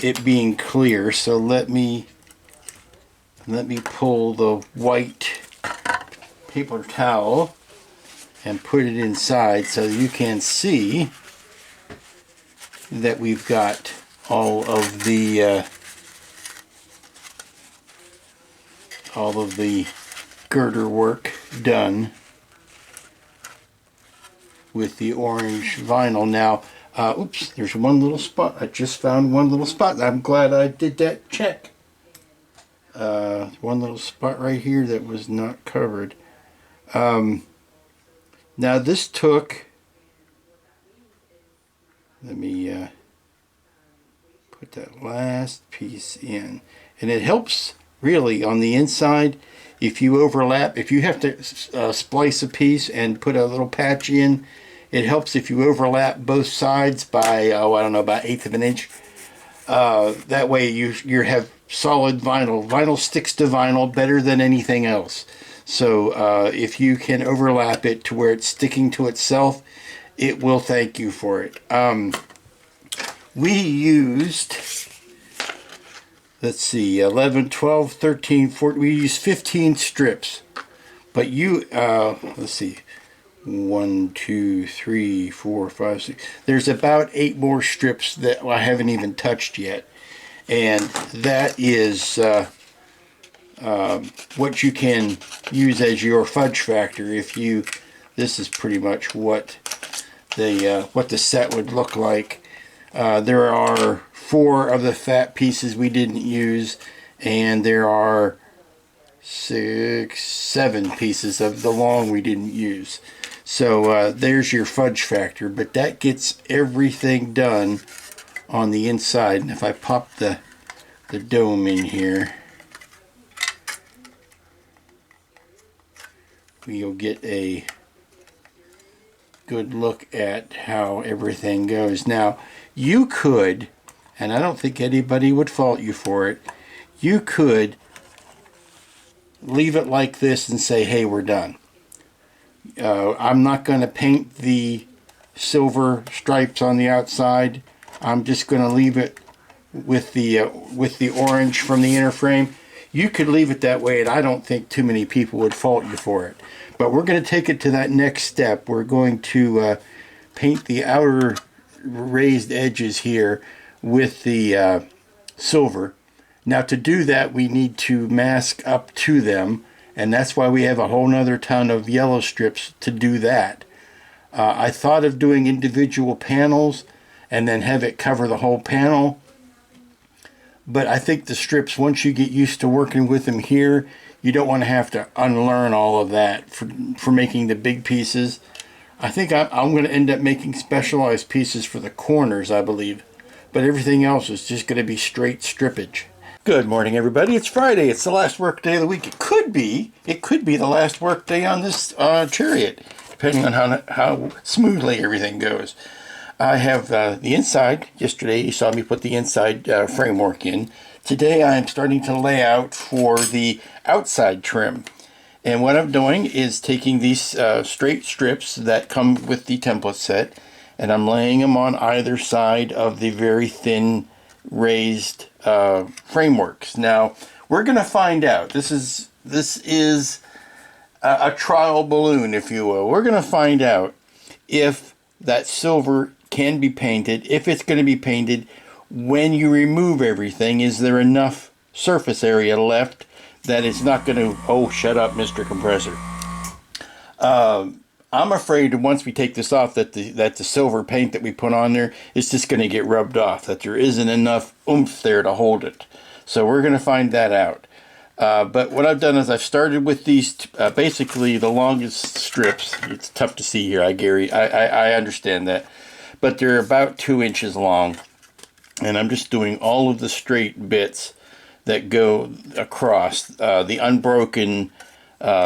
it being clear, so let me pull the white paper towel and put it inside so you can see that we've got all of the girder work done with the orange vinyl. Now, oops, there's one little spot. I just found one little spot. I'm glad I did that check. One little spot right here that was not covered. Now this took, let me put that last piece in, and it helps really on the inside if you overlap. If you have to splice a piece and put a little patch in, it helps if you overlap both sides by, oh, I don't know, about 1/8 of an inch. That way you have solid vinyl. Vinyl sticks to vinyl better than anything else. So if you can overlap it to where it's sticking to itself, it will thank you for it. We used, let's see, 11, 12, 13, 14, we used 15 strips. But you, let's see, 1, 2, 3, 4, 5, 6. There's about 8 more strips that I haven't even touched yet. And that is what you can use as your fudge factor. If you, this is pretty much what the set would look like. There are 4 of the fat pieces we didn't use, and there are 6, 7 pieces of the long we didn't use. So there's your fudge factor, but that gets everything done on the inside. And if I pop the dome in here, you'll get a good look at how everything goes. Now, you could, and I don't think anybody would fault you for it, you could leave it like this and say, hey, we're done. I'm not going to paint the silver stripes on the outside. I'm just going to leave it with the orange from the inner frame. You could leave it that way, and I don't think too many people would fault you for it. But we're going to take it to that next step. We're going to paint the outer raised edges here with the silver. Now, to do that, we need to mask up to them, and that's why we have a whole nother ton of yellow strips to do that. I thought of doing individual panels and then have it cover the whole panel, but I think the strips, once you get used to working with them here, you don't want to have to unlearn all of that for making the big pieces. I think I'm going to end up making specialized pieces for the corners, I believe, but everything else is just going to be straight strippage. Good morning, everybody. It's Friday. It's the last work day of the week. It could be the last work day on this Chariot, depending on how smoothly everything goes. I have the inside. Yesterday, you saw me put the inside framework in. Today, I am starting to lay out for the outside trim. And what I'm doing is taking these straight strips that come with the template set, and I'm laying them on either side of the very thin raised frameworks. Now we're going to find out. This is a trial balloon, if you will. We're going to find out if that silver can be painted, if it's going to be painted. When you remove everything, is there enough surface area left that it's not going to... Oh, shut up, Mr. Compressor. I'm afraid once we take this off that the silver paint that we put on there is just going to get rubbed off, that there isn't enough oomph there to hold it. So we're going to find that out. But what I've done is I've started with these, basically the longest strips. It's tough to see here, I understand that. But they're about 2 inches long. And I'm just doing all of the straight bits that go across the unbroken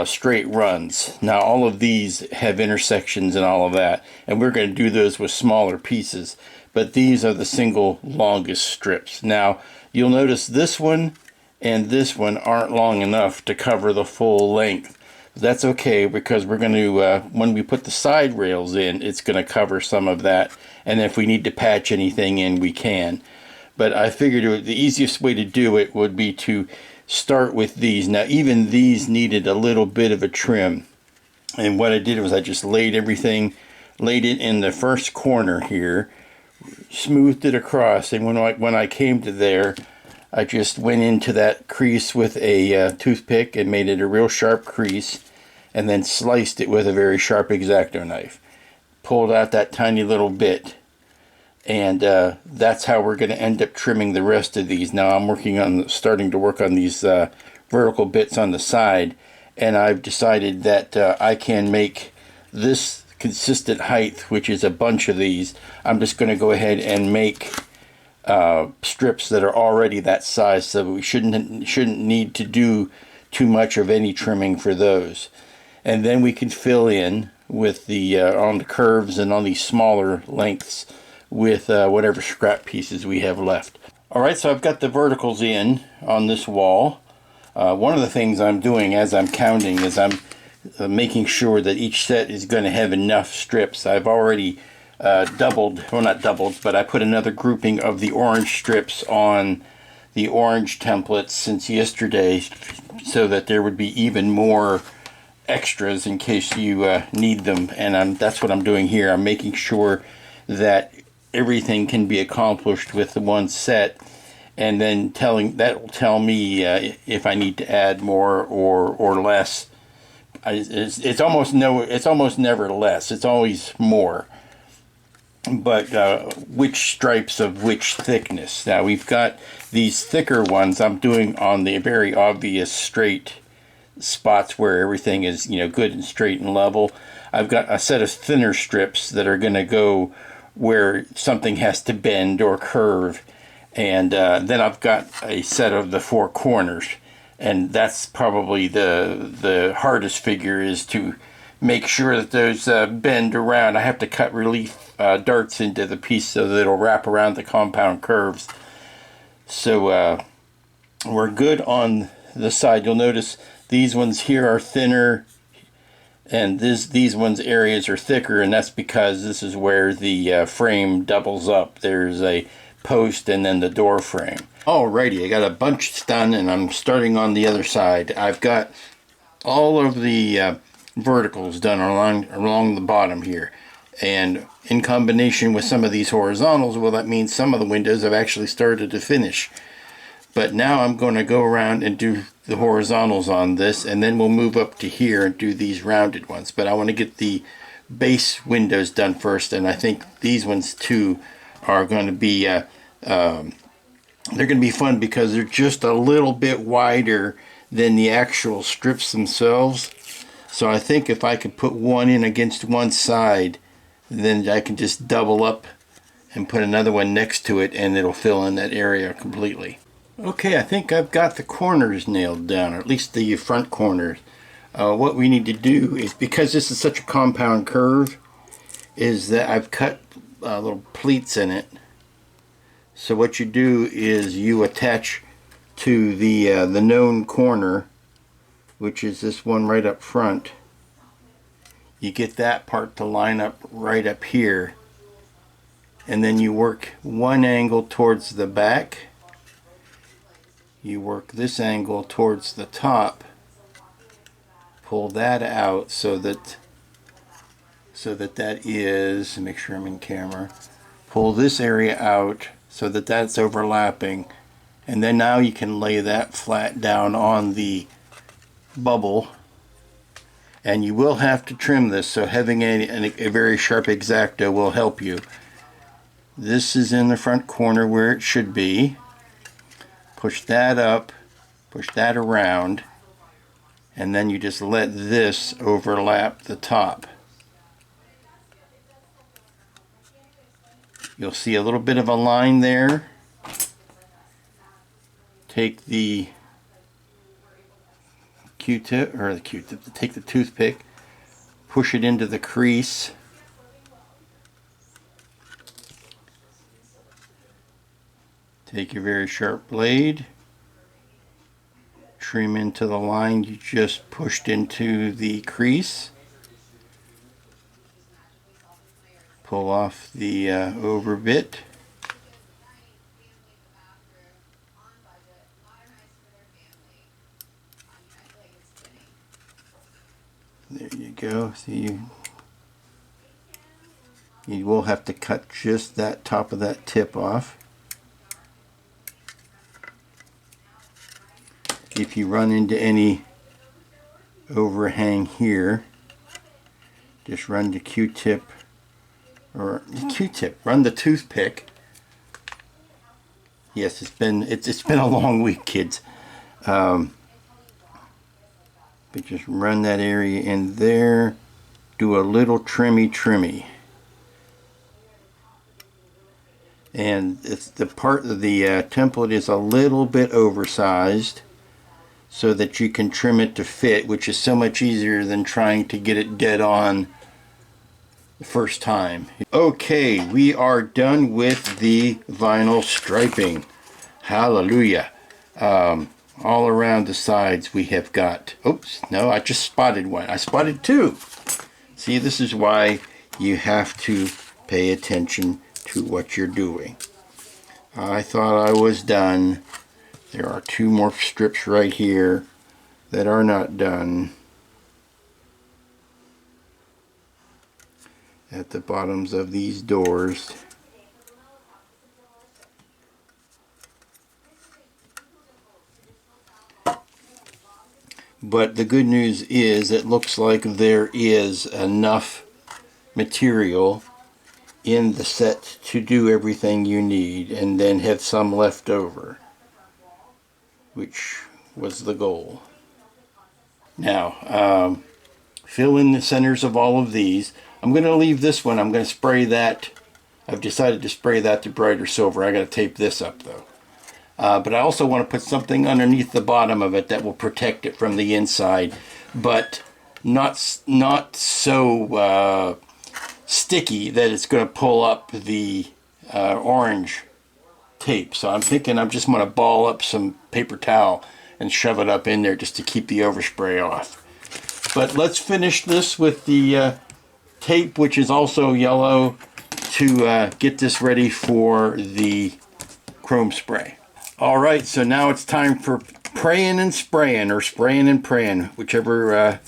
straight runs. Now all of these have intersections and all of that, and we're going to do those with smaller pieces, but these are the single longest strips. Now you'll notice this one and this one aren't long enough to cover the full length. That's okay, because we're going to when we put the side rails in, it's going to cover some of that, and if we need to patch anything in, we can. But I figured the easiest way to do it would be to start with these. Now even these needed a little bit of a trim, and what I did was I just laid it in the first corner here, smoothed it across, and when I came to there, I just went into that crease with a toothpick and made it a real sharp crease, and then sliced it with a very sharp X-Acto knife. Pulled out that tiny little bit, and that's how we're going to end up trimming the rest of these. Now I'm starting to work on these vertical bits on the side, and I've decided that I can make this consistent height, which is a bunch of these. I'm just going to go ahead and make strips that are already that size, so we shouldn't need to do too much of any trimming for those. And then we can fill in with the on the curves and on these smaller lengths with whatever scrap pieces we have left. Alright, so I've got the verticals in on this wall. One of the things I'm doing as I'm counting is I'm making sure that each set is going to have enough strips. I've already doubled, well not doubled, but I put another grouping of the orange strips on the orange templates since yesterday, so that there would be even more extras in case you need them. And that's what I'm doing here. I'm making sure that everything can be accomplished with the one set, and then that will tell me if I need to add more or less. It's almost never less. It's always more. But which stripes of which thickness? Now we've got these thicker ones I'm doing on the very obvious straight spots where everything is good and straight and level. I've got a set of thinner strips that are going to go where something has to bend or curve, and then I've got a set of the four corners, and that's probably the hardest figure, is to make sure that those bend around. I have to cut relief darts into the piece so that it'll wrap around the compound curves. So we're good on the side. You'll notice these ones here are thinner, and these ones areas are thicker, and that's because this is where the frame doubles up. There's a post and then the door frame. Alrighty, I got a bunch done, and I'm starting on the other side. I've got all of the verticals done along the bottom here, and in combination with some of these horizontals, well, that means some of the windows have actually started to finish. But now I'm going to go around and do the horizontals on this, and then we'll move up to here and do these rounded ones. But I want to get the base windows done first, and I think these ones too are going to be they're going to be fun because they're just a little bit wider than the actual strips themselves. So I think if I could put one in against one side, then I can just double up and put another one next to it, and it'll fill in that area completely. Okay, I think I've got the corners nailed down, or at least the front corners. What we need to do is, because this is such a compound curve, is that I've cut little pleats in it. So what you do is you attach to the known corner, which is this one right up front. You get that part to line up right up here, and then you work one angle towards the back. You work this angle towards the top. Pull that out so that that is, make sure I'm in camera. Pull this area out so that that's overlapping, and then now you can lay that flat down on the bubble. And you will have to trim this, so having a very sharp X-Acto will help you. This is in the front corner where it should be. Push that up, push that around, and then you just let this overlap the top. You'll see a little bit of a line there. Take the Q-tip, or the Q-tip, take the toothpick, push it into the crease. Take your very sharp blade, trim into the line you just pushed into the crease. Pull off the over bit. There you go. See, you will have to cut just that top of that tip off. If you run into any overhang here, just run the Q-tip, or Q-tip, run the toothpick. Yes, it's been a long week, kids. But just run that area in there, do a little trimmy. And it's the part of the template is a little bit oversized, so that you can trim it to fit, which is so much easier than trying to get it dead on the first time. Okay, we are done with the vinyl striping. Hallelujah. All around the sides we have got, oops, no, I just spotted one. I spotted two. See, this is why you have to pay attention to what you're doing. I thought I was done. There are two more strips right here that are not done at the bottoms of these doors. But the good news is it looks like there is enough material in the set to do everything you need, and then have some left over, which was the goal. Now, fill in the centers of all of these. I'm going to leave this one. I'm going to spray that. I've decided to spray that to brighter silver. I got to tape this up though. But I also want to put something underneath the bottom of it that will protect it from the inside, but not so sticky that it's going to pull up the orange tape. So I'm thinking I'm just going to ball up some paper towel and shove it up in there just to keep the overspray off. But let's finish this with the tape, which is also yellow, to get this ready for the chrome spray. Alright, so now it's time for praying and spraying, or spraying and praying, whichever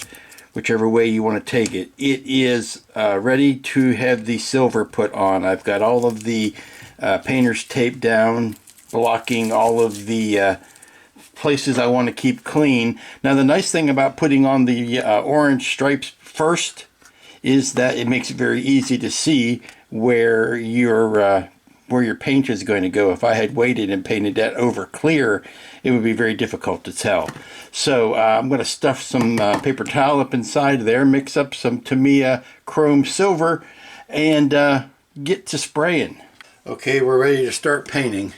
way you want to take it. It is ready to have the silver put on. I've got all of the painter's tape down, blocking all of the places I want to keep clean. Now the nice thing about putting on the orange stripes first is that it makes it very easy to see where your paint is going to go. If I had waited and painted that over clear, it would be very difficult to tell. So I'm going to stuff some paper towel up inside there, mix up some Tamiya chrome silver, and get to spraying. Okay, we're ready to start painting.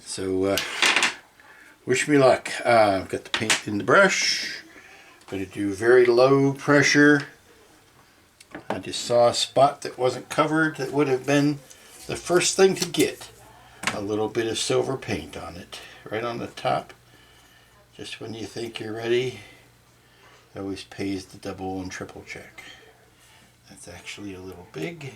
So wish me luck. I've got the paint in the brush. Going to do very low pressure. I just saw a spot that wasn't covered that would have been the first thing to get. A little bit of silver paint on it, right on the top. Just when you think you're ready, it always pays to double and triple check. That's actually a little big.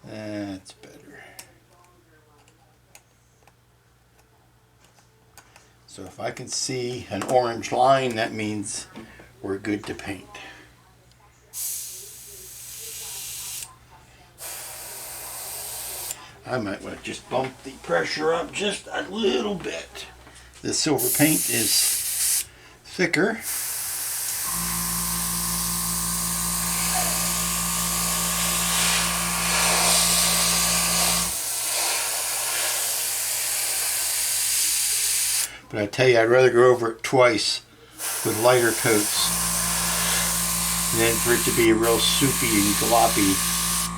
That's better. So if I can see an orange line, that means we're good to paint. I might want to just bump the pressure up just a little bit. The silver paint is thicker. But I tell you, I'd rather go over it twice with lighter coats than for it to be real soupy and gloppy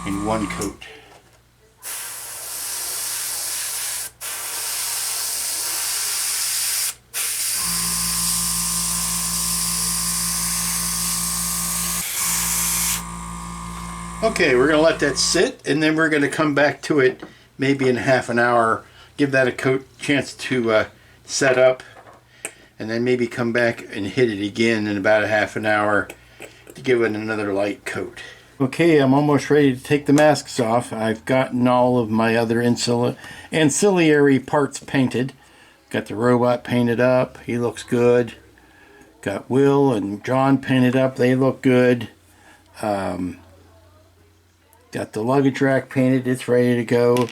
in one coat. Okay, we're going to let that sit, and then we're going to come back to it maybe in half an hour, give that a chance to set up, and then maybe come back and hit it again in about a half an hour to give it another light coat. Okay, I'm almost ready to take the masks off. I've gotten all of my other ancillary parts painted. Got the robot painted up, he looks good. Got Will and John painted up, they look good. Got the luggage rack painted, it's ready to go.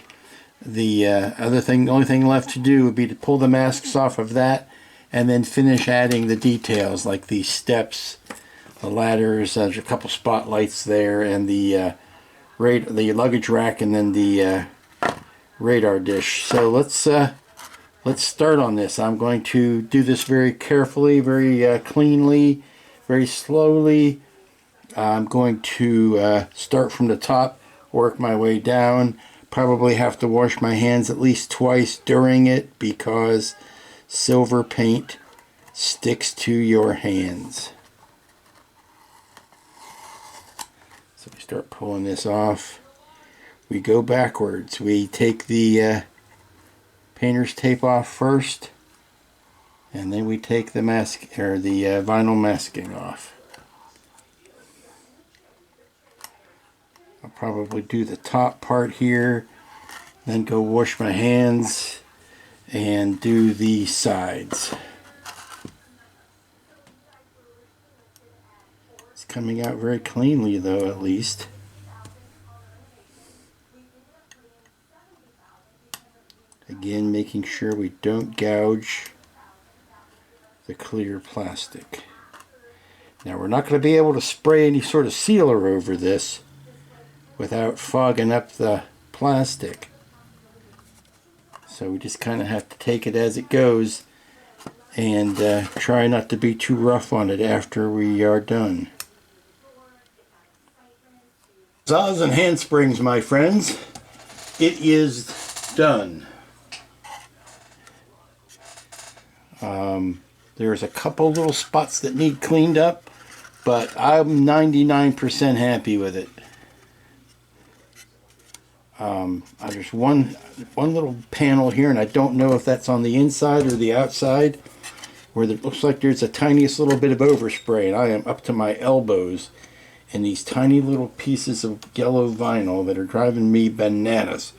The only thing left to do would be to pull the masks off of that and then finish adding the details like the steps, the ladders, there's a couple spotlights there, and the luggage rack, and then the radar dish. So let's start on this. I'm going to do this very carefully, very cleanly, very slowly. I'm going to start from the top, work my way down. Probably have to wash my hands at least twice during it because silver paint sticks to your hands. So we start pulling this off. We go backwards. We take the painter's tape off first, and then we take the mask or the vinyl masking off. I'll probably do the top part here, then go wash my hands and do the sides. It's coming out very cleanly though, at least. Again, making sure we don't gouge the clear plastic. Now we're not going to be able to spray any sort of sealer over this without fogging up the plastic. So we just kind of have to take it as it goes and try not to be too rough on it after we are done. Saws and hand springs, my friends. It is done. There's a couple little spots that need cleaned up, but I'm 99% happy with it. There's one little panel here, and I don't know if that's on the inside or the outside, where it looks like there's a tiniest little bit of overspray, and I am up to my elbows in these tiny little pieces of yellow vinyl that are driving me bananas.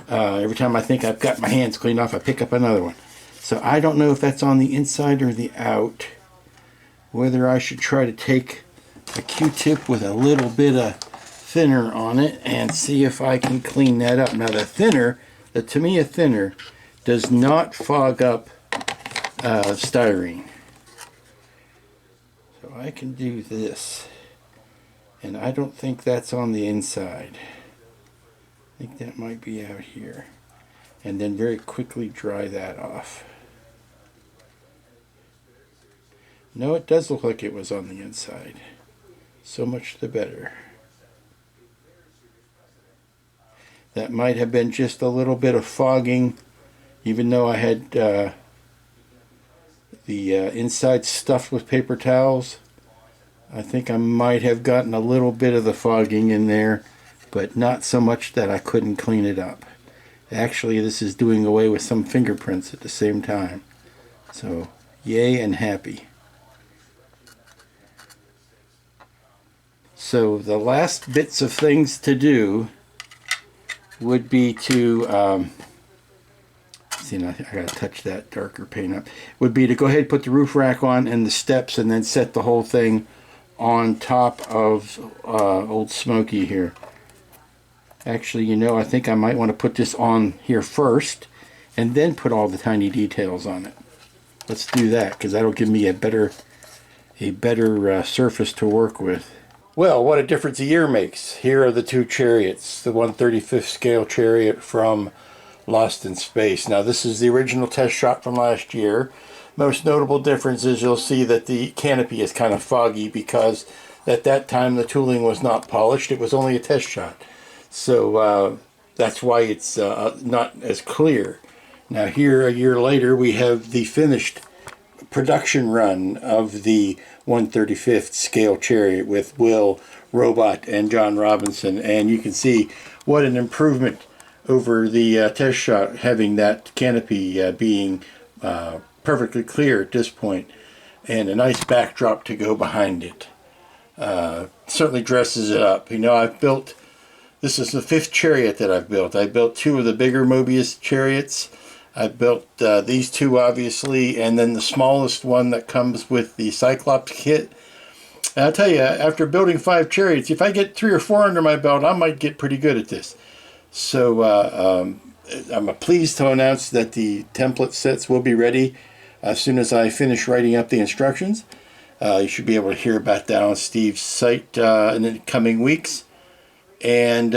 Every time I think I've got my hands cleaned off, I pick up another one. So I don't know if that's on the inside or the out, whether I should try to take a Q-tip with a little bit of thinner on it and see if I can clean that up. Now the thinner, the Tamiya thinner, does not fog up styrene. So I can do this, and I don't think that's on the inside. I think that might be out here. And then very quickly dry that off. No, it does look like it was on the inside. So much the better. That might have been just a little bit of fogging, even though I had the inside stuffed with paper towels. I think I might have gotten a little bit of the fogging in there, but not so much that I couldn't clean it up. Actually, this is doing away with some fingerprints at the same time. So, yay and happy. So the last bits of things to do would be to, see, now I gotta touch that darker paint up, would be to go ahead and put the roof rack on and the steps and then set the whole thing on top of Old Smoky here. Actually, you know, I think I might want to put this on here first and then put all the tiny details on it. Let's do that, because that'll give me a better surface to work with. Well, what a difference a year makes. Here are the two Chariots, the 1/35th scale Chariot from Lost in Space. Now, this is the original test shot from last year. Most notable difference is you'll see that the canopy is kind of foggy because at that time the tooling was not polished. It was only a test shot. So that's why it's not as clear. Now here, a year later, we have the finished production run of the 1/35th scale Chariot with Will Robot and John Robinson. And you can see what an improvement over the test shot, having that canopy being perfectly clear at this point, and a nice backdrop to go behind it. Certainly dresses it up. You know, this is the 5th Chariot that I've built. I built 2 of the bigger Moebius Chariots. I built these 2, obviously, and then the smallest one that comes with the Cyclops kit. And I'll tell you, after building 5 Chariots, if I get 3 or 4 under my belt, I might get pretty good at this. So I'm pleased to announce that the template sets will be ready as soon as I finish writing up the instructions. You should be able to hear about that on Steve's site in the coming weeks. And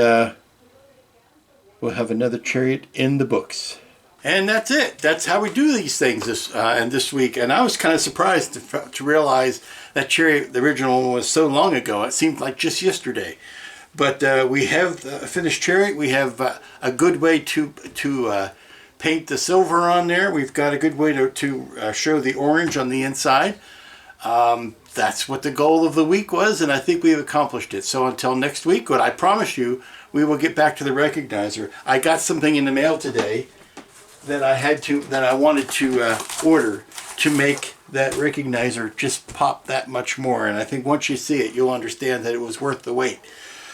we'll have another Chariot in the books. And that's it. That's how we do these things this week. And I was kind of surprised to realize that Chariot, the original one, was so long ago. It seemed like just yesterday. But we have a finished Chariot. We have a good way to paint the silver on there. We've got a good way to show the orange on the inside. That's what the goal of the week was, and I think we've accomplished it. So until next week, what I promise you, we will get back to the recognizer. I got something in the mail today that I wanted to order to make that recognizer just pop that much more. And I think once you see it, you'll understand that it was worth the wait.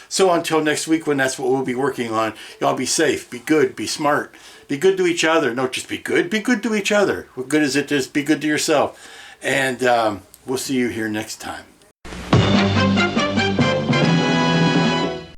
So until next week, when that's what we'll be working on, y'all be safe, be good, be smart, be good to each other. Don't just be good to each other. What good is it to just be good to yourself? And we'll see you here next time.